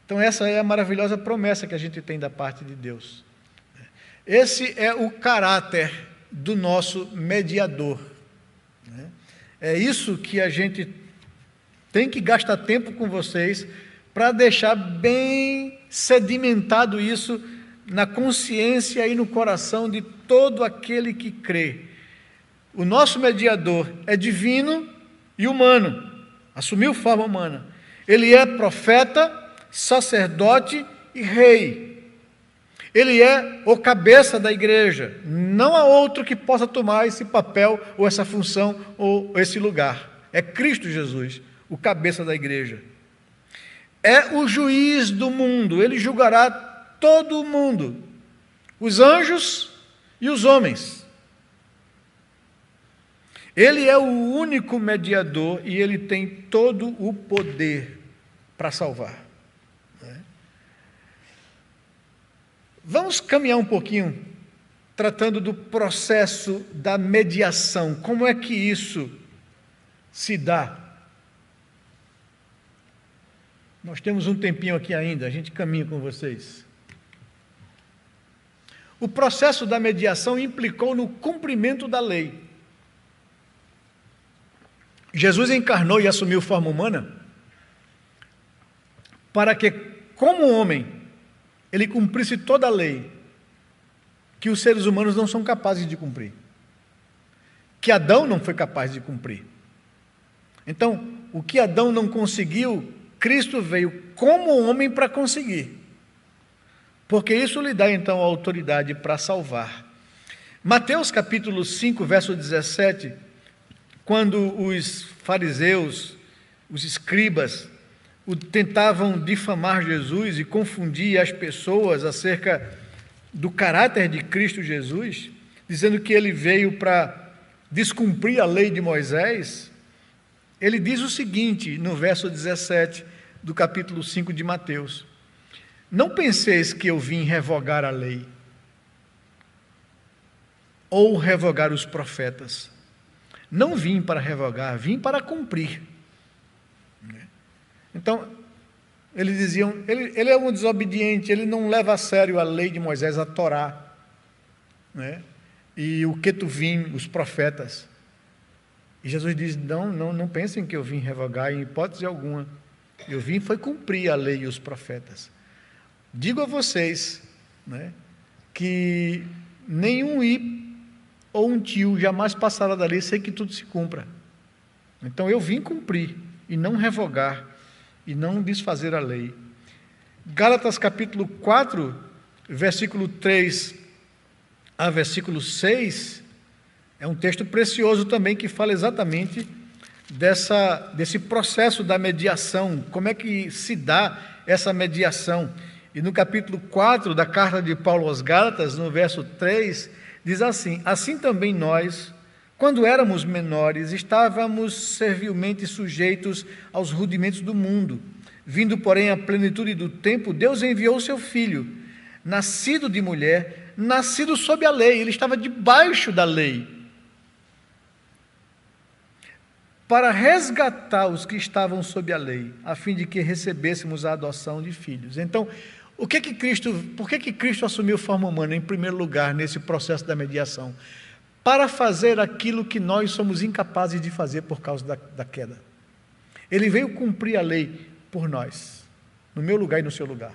Então essa é a maravilhosa promessa que a gente tem da parte de Deus. Esse é o caráter do nosso mediador. É isso que a gente tem que gastar tempo com vocês para deixar bem sedimentado isso na consciência e no coração de todo aquele que crê. O nosso mediador é divino e humano, assumiu forma humana. Ele é profeta, sacerdote e rei. Ele é o cabeça da igreja. Não há outro que possa tomar esse papel, ou essa função, ou esse lugar. É Cristo Jesus, o cabeça da igreja. É o juiz do mundo, ele julgará todo o mundo, os anjos e os homens. Ele é o único mediador e ele tem todo o poder para salvar. Vamos caminhar um pouquinho tratando do processo da mediação. Como é que isso se dá? Nós temos um tempinho aqui ainda, a gente caminha com vocês. O processo da mediação implicou no cumprimento da lei. Jesus encarnou e assumiu forma humana para que, como homem, ele cumprisse toda a lei que os seres humanos não são capazes de cumprir, que Adão não foi capaz de cumprir. Então, o que Adão não conseguiu, Cristo veio como homem para conseguir. Porque isso lhe dá, então, a autoridade para salvar. Mateus capítulo 5, verso 17, quando os fariseus, os escribas, tentavam difamar Jesus e confundir as pessoas acerca do caráter de Cristo Jesus, dizendo que ele veio para descumprir a lei de Moisés, ele diz o seguinte, no verso 17 do capítulo 5 de Mateus: não penseis que eu vim revogar a lei ou revogar os profetas. Não vim para revogar, vim para cumprir. Então, eles diziam, ele é um desobediente, ele não leva a sério a lei de Moisés, a Torá, né? E o Ketuvim, os profetas. E Jesus diz, não pensem que eu vim revogar em hipótese alguma. Eu vim foi cumprir a lei e os profetas. Digo a vocês, né, que nenhum i ou um tio jamais passará da lei sem que tudo se cumpra. Então eu vim cumprir e não revogar e não desfazer a lei. Gálatas capítulo 4, versículo 3 a versículo 6, é um texto precioso também que fala exatamente desse processo da mediação, como é que se dá essa mediação. E no capítulo 4 da carta de Paulo aos Gálatas, no verso 3, diz assim: assim também nós, quando éramos menores, estávamos servilmente sujeitos aos rudimentos do mundo. Vindo, porém, à plenitude do tempo, Deus enviou o seu Filho, nascido de mulher, nascido sob a lei. Ele estava debaixo da lei, para resgatar os que estavam sob a lei, a fim de que recebêssemos a adoção de filhos. Então, por que Cristo assumiu forma humana, em primeiro lugar, nesse processo da mediação? Para fazer aquilo que nós somos incapazes de fazer por causa da queda. Ele veio cumprir a lei por nós, no meu lugar e no seu lugar.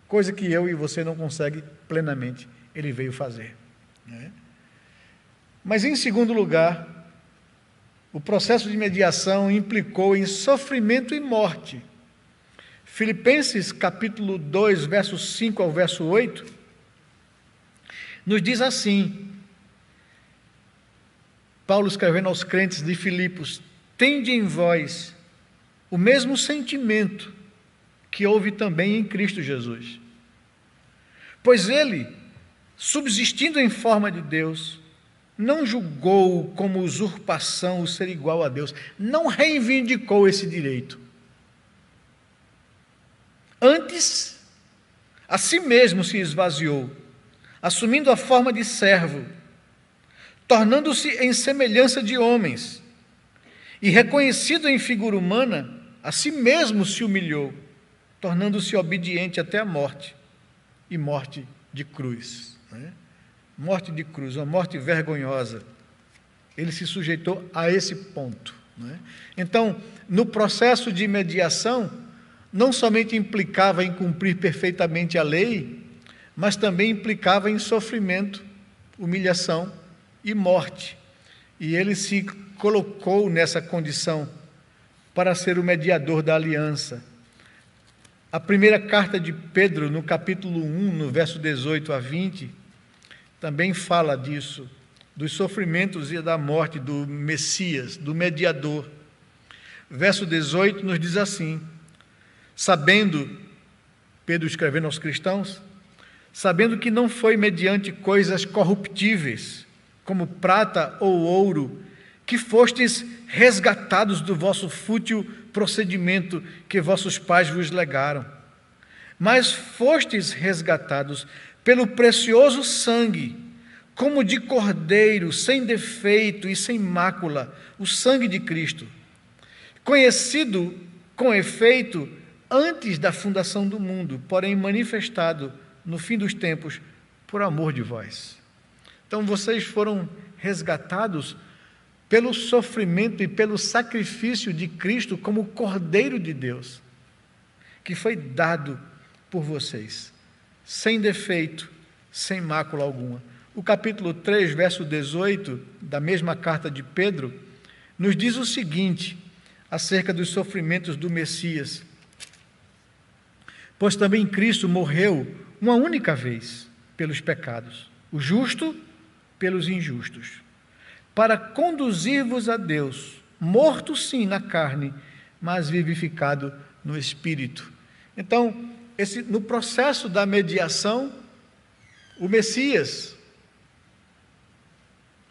Coisa que eu e você não conseguem plenamente, ele veio fazer. Né? Mas, em segundo lugar, o processo de mediação implicou em sofrimento e morte. Filipenses capítulo 2, versos 5 ao verso 8, nos diz assim, Paulo escrevendo aos crentes de Filipos: tende em vós o mesmo sentimento que houve também em Cristo Jesus. Pois ele, subsistindo em forma de Deus, não julgou como usurpação o ser igual a Deus, não reivindicou esse direito. Antes, a si mesmo se esvaziou, assumindo a forma de servo, tornando-se em semelhança de homens, e reconhecido em figura humana, a si mesmo se humilhou, tornando-se obediente até a morte, e morte de cruz. Né? Morte de cruz, uma morte vergonhosa. Ele se sujeitou a esse ponto. Né? Então, no processo de mediação, não somente implicava em cumprir perfeitamente a lei, mas também implicava em sofrimento, humilhação e morte. E ele se colocou nessa condição para ser o mediador da aliança. A primeira carta de Pedro, no capítulo 1, no verso 18 a 20, também fala disso, dos sofrimentos e da morte do Messias, do mediador. Verso 18 nos diz assim: sabendo, Pedro escrevendo aos cristãos, sabendo que não foi mediante coisas corruptíveis, como prata ou ouro, que fostes resgatados do vosso fútil procedimento que vossos pais vos legaram, mas fostes resgatados pelo precioso sangue, como de cordeiro, sem defeito e sem mácula, o sangue de Cristo, conhecido com efeito antes da fundação do mundo, porém manifestado no fim dos tempos por amor de vós. Então vocês foram resgatados pelo sofrimento e pelo sacrifício de Cristo como Cordeiro de Deus, que foi dado por vocês, sem defeito, sem mácula alguma. O capítulo 3, verso 18, da mesma carta de Pedro, nos diz o seguinte, acerca dos sofrimentos do Messias: pois também Cristo morreu uma única vez pelos pecados, o justo pelos injustos, para conduzir-vos a Deus, morto sim na carne, mas vivificado no Espírito. Então, no processo da mediação, o Messias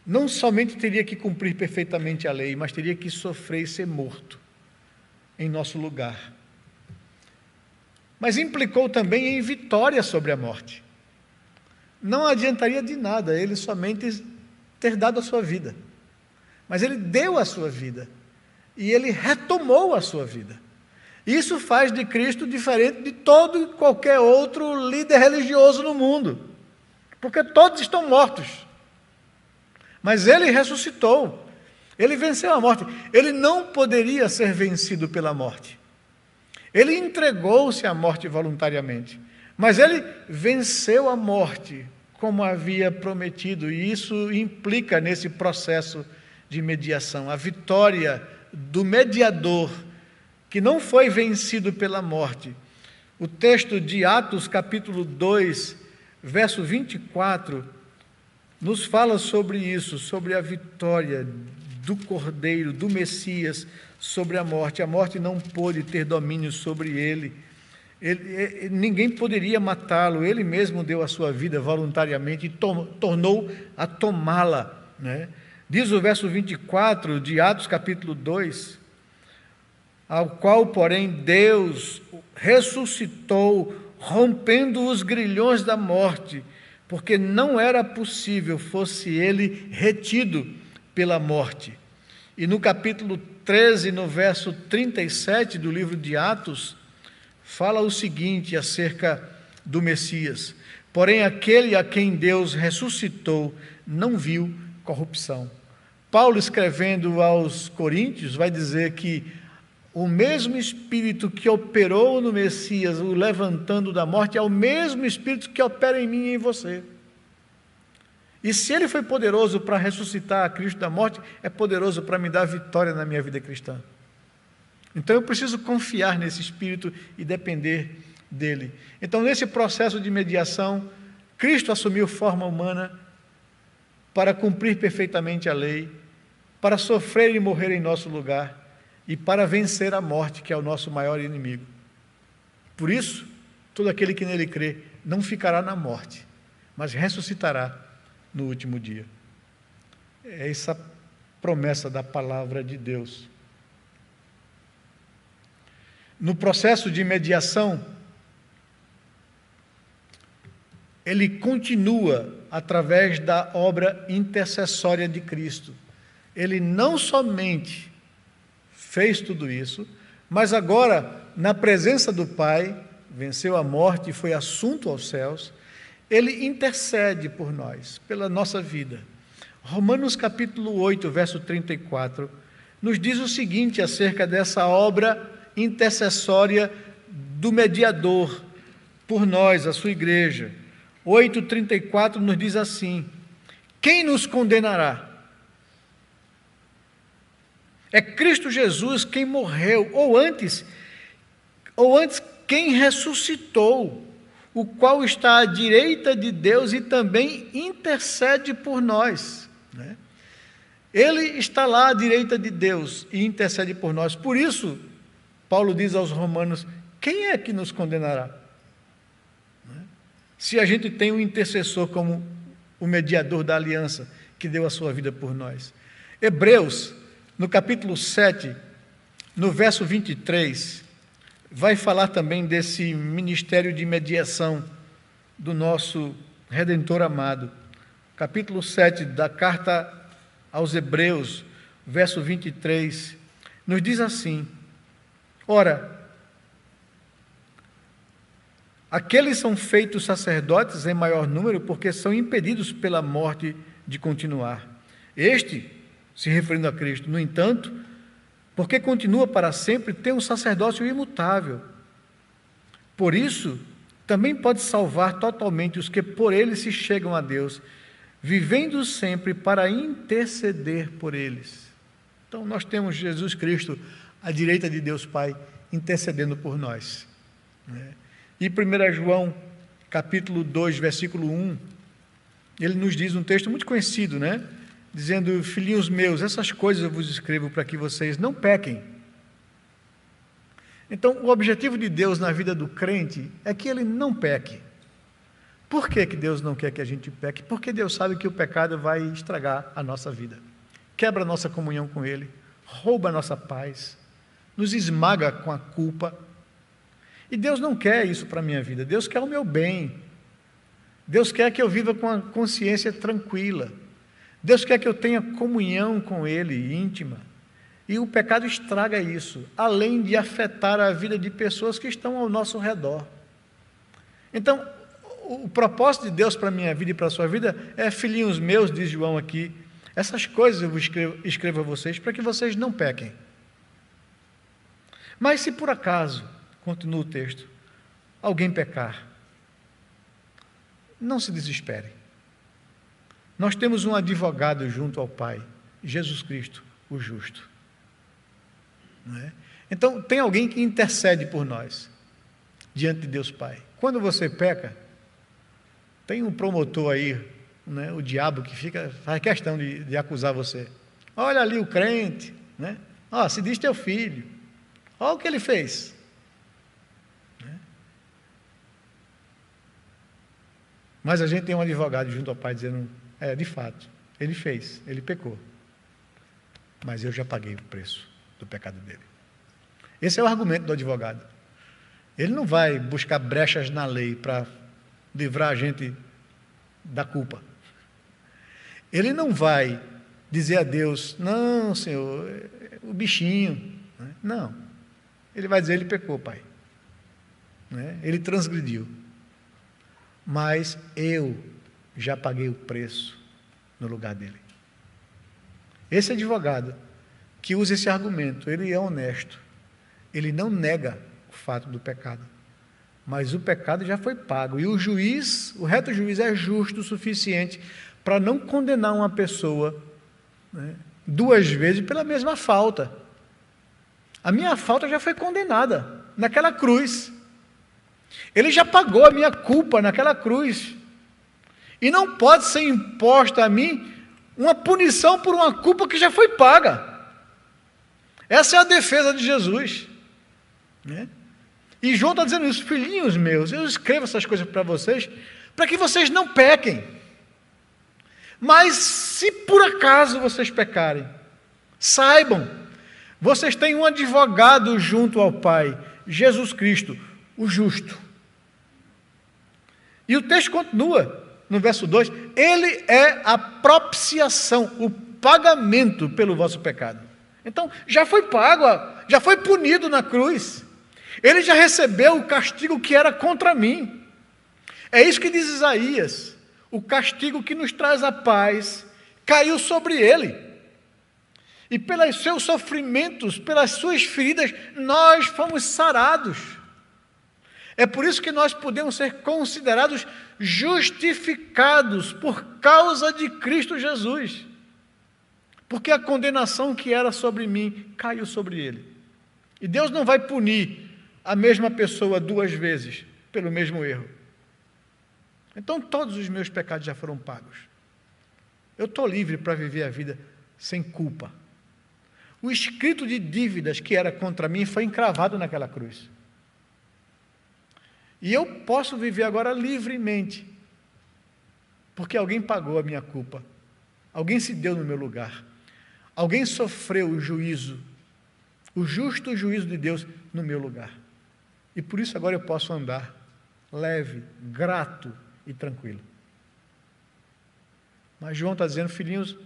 não somente teria que cumprir perfeitamente a lei, mas teria que sofrer e ser morto em nosso lugar. Mas implicou também em vitória sobre a morte. Não adiantaria de nada ele somente ter dado a sua vida, mas ele deu a sua vida e ele retomou a sua vida. Isso faz de Cristo diferente de todo e qualquer outro líder religioso no mundo, porque todos estão mortos, mas ele ressuscitou, ele venceu a morte. Ele não poderia ser vencido pela morte, ele entregou-se à morte voluntariamente, Mas ele venceu a morte, como havia prometido, e isso implica nesse processo de mediação, a vitória do mediador, que não foi vencido pela morte. O texto de Atos, capítulo 2, verso 24, nos fala sobre isso, sobre a vitória do Cordeiro, do Messias, sobre a morte. A morte não pôde ter domínio sobre ele. Ninguém poderia matá-lo, ele mesmo deu a sua vida voluntariamente e tornou a tomá-la, né? Diz o verso 24 de Atos capítulo 2, ao qual, porém, Deus ressuscitou, rompendo os grilhões da morte, porque não era possível fosse ele retido pela morte. E no capítulo 13, no verso 37 do livro de Atos, fala o seguinte acerca do Messias: porém aquele a quem Deus ressuscitou não viu corrupção. Paulo, escrevendo aos Coríntios, vai dizer que o mesmo Espírito que operou no Messias, o levantando da morte, é o mesmo Espírito que opera em mim e em você. E se ele foi poderoso para ressuscitar a Cristo da morte, é poderoso para me dar vitória na minha vida cristã. Então eu preciso confiar nesse Espírito e depender dele. Então, nesse processo de mediação, Cristo assumiu forma humana para cumprir perfeitamente a lei, para sofrer e morrer em nosso lugar e para vencer a morte, que é o nosso maior inimigo. Por isso, todo aquele que nele crê não ficará na morte, mas ressuscitará no último dia. É essa promessa da palavra de Deus. No processo de mediação, ele continua através da obra intercessória de Cristo. Ele não somente fez tudo isso, mas agora, na presença do Pai, venceu a morte e foi assunto aos céus, ele intercede por nós, pela nossa vida. Romanos capítulo 8, verso 34, nos diz o seguinte acerca dessa obra intercessória do mediador por nós, a sua igreja. 8:34 nos diz assim: quem nos condenará? É Cristo Jesus quem morreu, ou antes, quem ressuscitou, o qual está à direita de Deus e também intercede por nós, né? Ele está lá à direita de Deus e intercede por nós. Por isso, Paulo diz aos Romanos: quem é que nos condenará? Se a gente tem um intercessor como o mediador da aliança, que deu a sua vida por nós. Hebreus, no capítulo 7, no verso 23, vai falar também desse ministério de mediação do nosso Redentor amado. Capítulo 7 da carta aos Hebreus, verso 23, nos diz assim: ora, aqueles são feitos sacerdotes em maior número porque são impedidos pela morte de continuar. Este, se referindo a Cristo, no entanto, porque continua para sempre, tem um sacerdócio imutável. Por isso, também pode salvar totalmente os que por ele se chegam a Deus, vivendo sempre para interceder por eles. Então, nós temos Jesus Cristo à direita de Deus Pai, intercedendo por nós, né? E 1 João, capítulo 2, versículo 1, ele nos diz um texto muito conhecido, né? Dizendo: filhinhos meus, essas coisas eu vos escrevo para que vocês não pequem. Então, o objetivo de Deus na vida do crente é que ele não peque. Por que Deus não quer que a gente peque? Porque Deus sabe que o pecado vai estragar a nossa vida, quebra a nossa comunhão com Ele, rouba a nossa paz, nos esmaga com a culpa. E Deus não quer isso para a minha vida. Deus quer o meu bem. Deus quer que eu viva com a consciência tranquila. Deus quer que eu tenha comunhão com Ele, íntima. E o pecado estraga isso, além de afetar a vida de pessoas que estão ao nosso redor. Então, o propósito de Deus para a minha vida e para a sua vida é: filhinhos meus, diz João aqui, essas coisas eu vos escrevo a vocês para que vocês não pequem. Mas se por acaso, continua o texto, alguém pecar, não se desespere. Nós temos um advogado junto ao Pai, Jesus Cristo, o justo. Não é? Então, tem alguém que intercede por nós, diante de Deus Pai. Quando você peca, tem um promotor aí, né, o diabo, que faz questão de acusar você. Olha ali o crente, né? Se diz teu filho. Olha o que ele fez. Né? Mas a gente tem um advogado junto ao Pai dizendo, de fato, ele fez, ele pecou. Mas eu já paguei o preço do pecado dele. Esse é o argumento do advogado. Ele não vai buscar brechas na lei para livrar a gente da culpa. Ele não vai dizer a Deus, não, Senhor, o bichinho. Não. Ele vai dizer, ele pecou, Pai. Ele transgrediu. Mas eu já paguei o preço no lugar dele. Esse advogado que usa esse argumento, ele é honesto. Ele não nega o fato do pecado. Mas o pecado já foi pago. E o juiz, o reto juiz, é justo o suficiente para não condenar uma pessoa, né, 2 vezes pela mesma falta. A minha falta já foi condenada naquela cruz. Ele já pagou a minha culpa naquela cruz. E não pode ser imposta a mim uma punição por uma culpa que já foi paga. Essa é a defesa de Jesus. Né? E João está dizendo isso, filhinhos meus, eu escrevo essas coisas para vocês, para que vocês não pequem. Mas se por acaso vocês pecarem, saibam, vocês têm um advogado junto ao Pai, Jesus Cristo, o justo. E o texto continua, no verso 2, ele é a propiciação, o pagamento pelo vosso pecado. Então, já foi pago, já foi punido na cruz. Ele já recebeu o castigo que era contra mim. É isso que diz Isaías. O castigo que nos traz a paz caiu sobre ele. E pelos seus sofrimentos, pelas suas feridas, nós fomos sarados. É por isso que nós podemos ser considerados justificados por causa de Cristo Jesus. Porque a condenação que era sobre mim caiu sobre ele. E Deus não vai punir a mesma pessoa 2 vezes pelo mesmo erro. Então todos os meus pecados já foram pagos. Eu estou livre para viver a vida sem culpa. O escrito de dívidas que era contra mim foi encravado naquela cruz. E eu posso viver agora livremente, porque alguém pagou a minha culpa. Alguém se deu no meu lugar. Alguém sofreu o juízo, o justo juízo de Deus no meu lugar. E por isso agora eu posso andar leve, grato e tranquilo. Mas João está dizendo, filhinhos,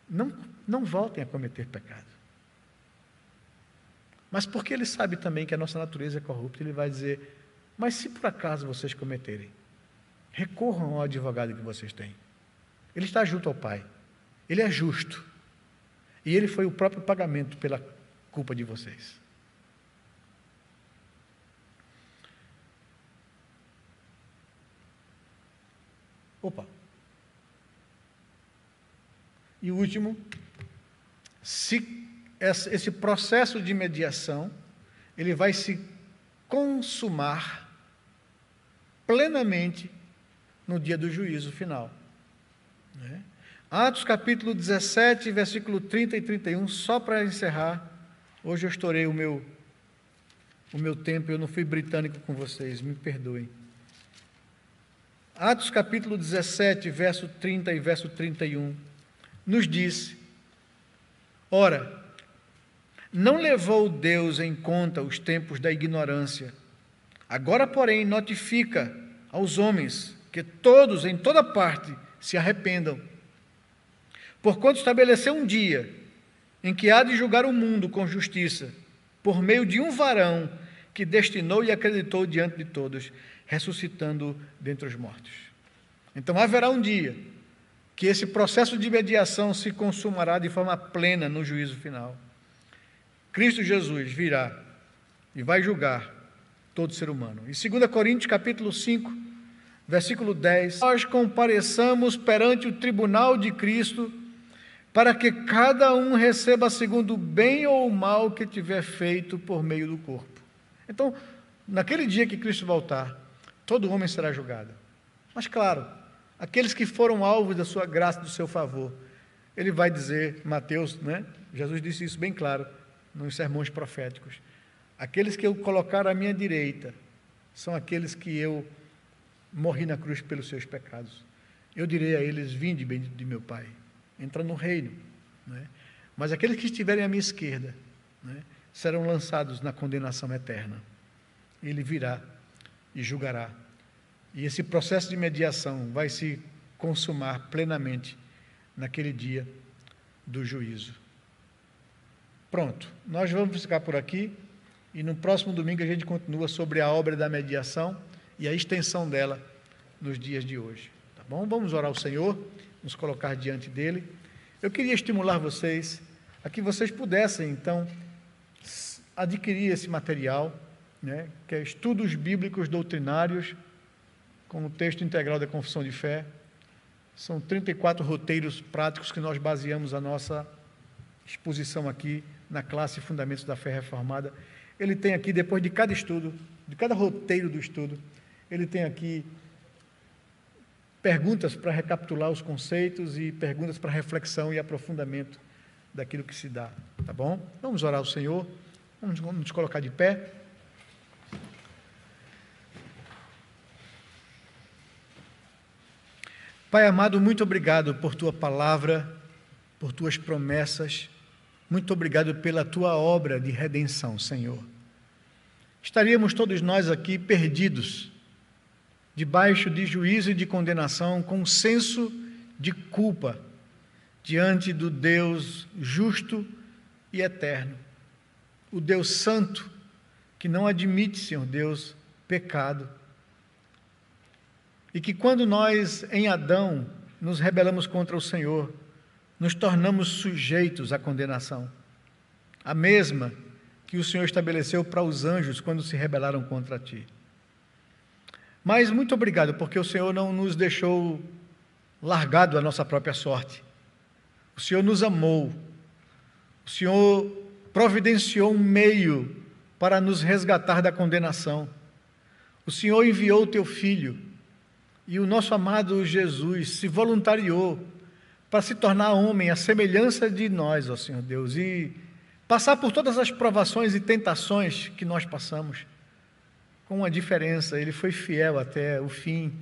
não voltem a cometer pecado. Mas porque ele sabe também que a nossa natureza é corrupta, ele vai dizer, mas se por acaso vocês cometerem, recorram ao advogado que vocês têm. Ele está junto ao Pai. Ele é justo. E ele foi o próprio pagamento pela culpa de vocês. E o último, se esse processo de mediação, ele vai se consumar plenamente no dia do juízo final. Né? Atos capítulo 17, versículo 30 e 31, só para encerrar. Hoje eu estourei o meu tempo, eu não fui britânico com vocês, me perdoem. Atos capítulo 17, verso 30 e verso 31, nos diz, ora, não levou Deus em conta os tempos da ignorância, agora, porém, notifica aos homens que todos, em toda parte, se arrependam, porquanto estabeleceu um dia em que há de julgar o mundo com justiça, por meio de um varão que destinou e acreditou diante de todos, ressuscitando dentre os mortos. Então haverá um dia que esse processo de mediação se consumará de forma plena no juízo final. Cristo Jesus virá e vai julgar todo ser humano. Em 2 Coríntios capítulo 5, Versículo 10. Nós compareçamos perante o tribunal de Cristo, para que cada um receba segundo o bem ou o mal que tiver feito por meio do corpo. Então, naquele dia que Cristo voltar, todo homem será julgado. Mas claro, aqueles que foram alvos da sua graça, do seu favor, ele vai dizer, Mateus, né? Jesus disse isso bem claro nos sermões proféticos: aqueles que eu colocar à minha direita são aqueles que eu morri na cruz pelos seus pecados. Eu direi a eles: vinde, bendito de meu Pai, entra no reino, né? Mas aqueles que estiverem à minha esquerda, né, serão lançados na condenação eterna. Ele virá e julgará. E esse processo de mediação vai se consumar plenamente naquele dia do juízo. Pronto, nós vamos ficar por aqui e no próximo domingo a gente continua sobre a obra da mediação e a extensão dela nos dias de hoje. Tá bom? Vamos orar ao Senhor, nos colocar diante dele. Eu queria estimular vocês a que vocês pudessem, então, adquirir esse material, né, que é Estudos Bíblicos Doutrinários, com o texto integral da Confissão de Fé. São 34 roteiros práticos que nós baseamos a nossa exposição aqui na classe Fundamentos da Fé Reformada. Ele tem aqui, depois de cada estudo, de cada roteiro do estudo, ele tem aqui perguntas para recapitular os conceitos e perguntas para reflexão e aprofundamento daquilo que se dá. Tá bom? Vamos orar ao Senhor, vamos nos colocar de pé. Pai amado, muito obrigado por Tua palavra, por Tuas promessas, muito obrigado pela Tua obra de redenção, Senhor. Estaríamos todos nós aqui perdidos, debaixo de juízo e de condenação, com senso de culpa, diante do Deus justo e eterno, o Deus santo, que não admite, Senhor Deus, pecado. E que quando nós, em Adão, nos rebelamos contra o Senhor, nos tornamos sujeitos à condenação, a mesma que o Senhor estabeleceu para os anjos quando se rebelaram contra Ti. Mas muito obrigado, porque o Senhor não nos deixou largado à nossa própria sorte. O Senhor nos amou, o Senhor providenciou um meio para nos resgatar da condenação. O Senhor enviou o Teu Filho, e o nosso amado Jesus se voluntariou para se tornar homem à semelhança de nós, ó Senhor Deus, e passar por todas as provações e tentações que nós passamos. Com uma diferença: Ele foi fiel até o fim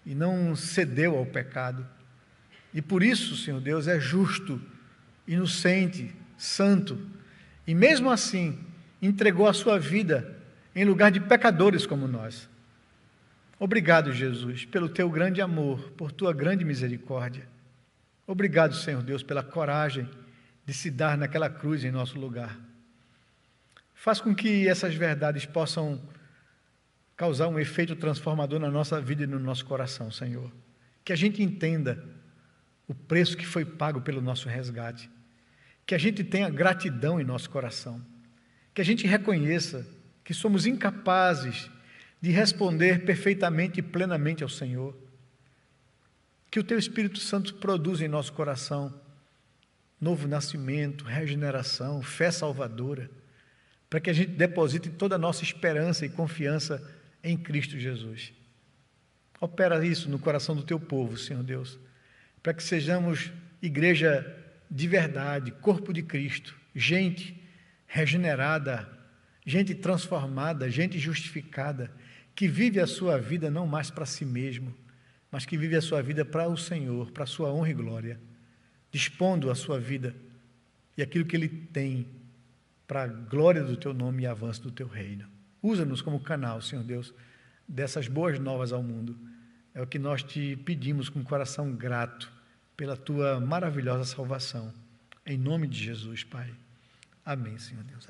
e não cedeu ao pecado. E por isso, Senhor Deus, é justo, inocente, santo, e mesmo assim entregou a sua vida em lugar de pecadores como nós. Obrigado, Jesus, pelo Teu grande amor, por Tua grande misericórdia. Obrigado, Senhor Deus, pela coragem de se dar naquela cruz em nosso lugar. Faz com que essas verdades possam causar um efeito transformador na nossa vida e no nosso coração, Senhor. Que a gente entenda o preço que foi pago pelo nosso resgate. Que a gente tenha gratidão em nosso coração. Que a gente reconheça que somos incapazes de responder perfeitamente e plenamente ao Senhor. Que o Teu Espírito Santo produza em nosso coração novo nascimento, regeneração, fé salvadora, para que a gente deposite toda a nossa esperança e confiança em Cristo Jesus. Opera isso no coração do Teu povo, Senhor Deus, para que sejamos igreja de verdade, corpo de Cristo, gente regenerada, gente transformada, gente justificada, que vive a sua vida não mais para si mesmo, mas que vive a sua vida para o Senhor, para a sua honra e glória, dispondo a sua vida e aquilo que Ele tem para a glória do Teu nome e avanço do Teu reino. Usa-nos como canal, Senhor Deus, dessas boas novas ao mundo. É o que nós Te pedimos com coração grato pela Tua maravilhosa salvação. Em nome de Jesus, Pai. Amém, Senhor Deus.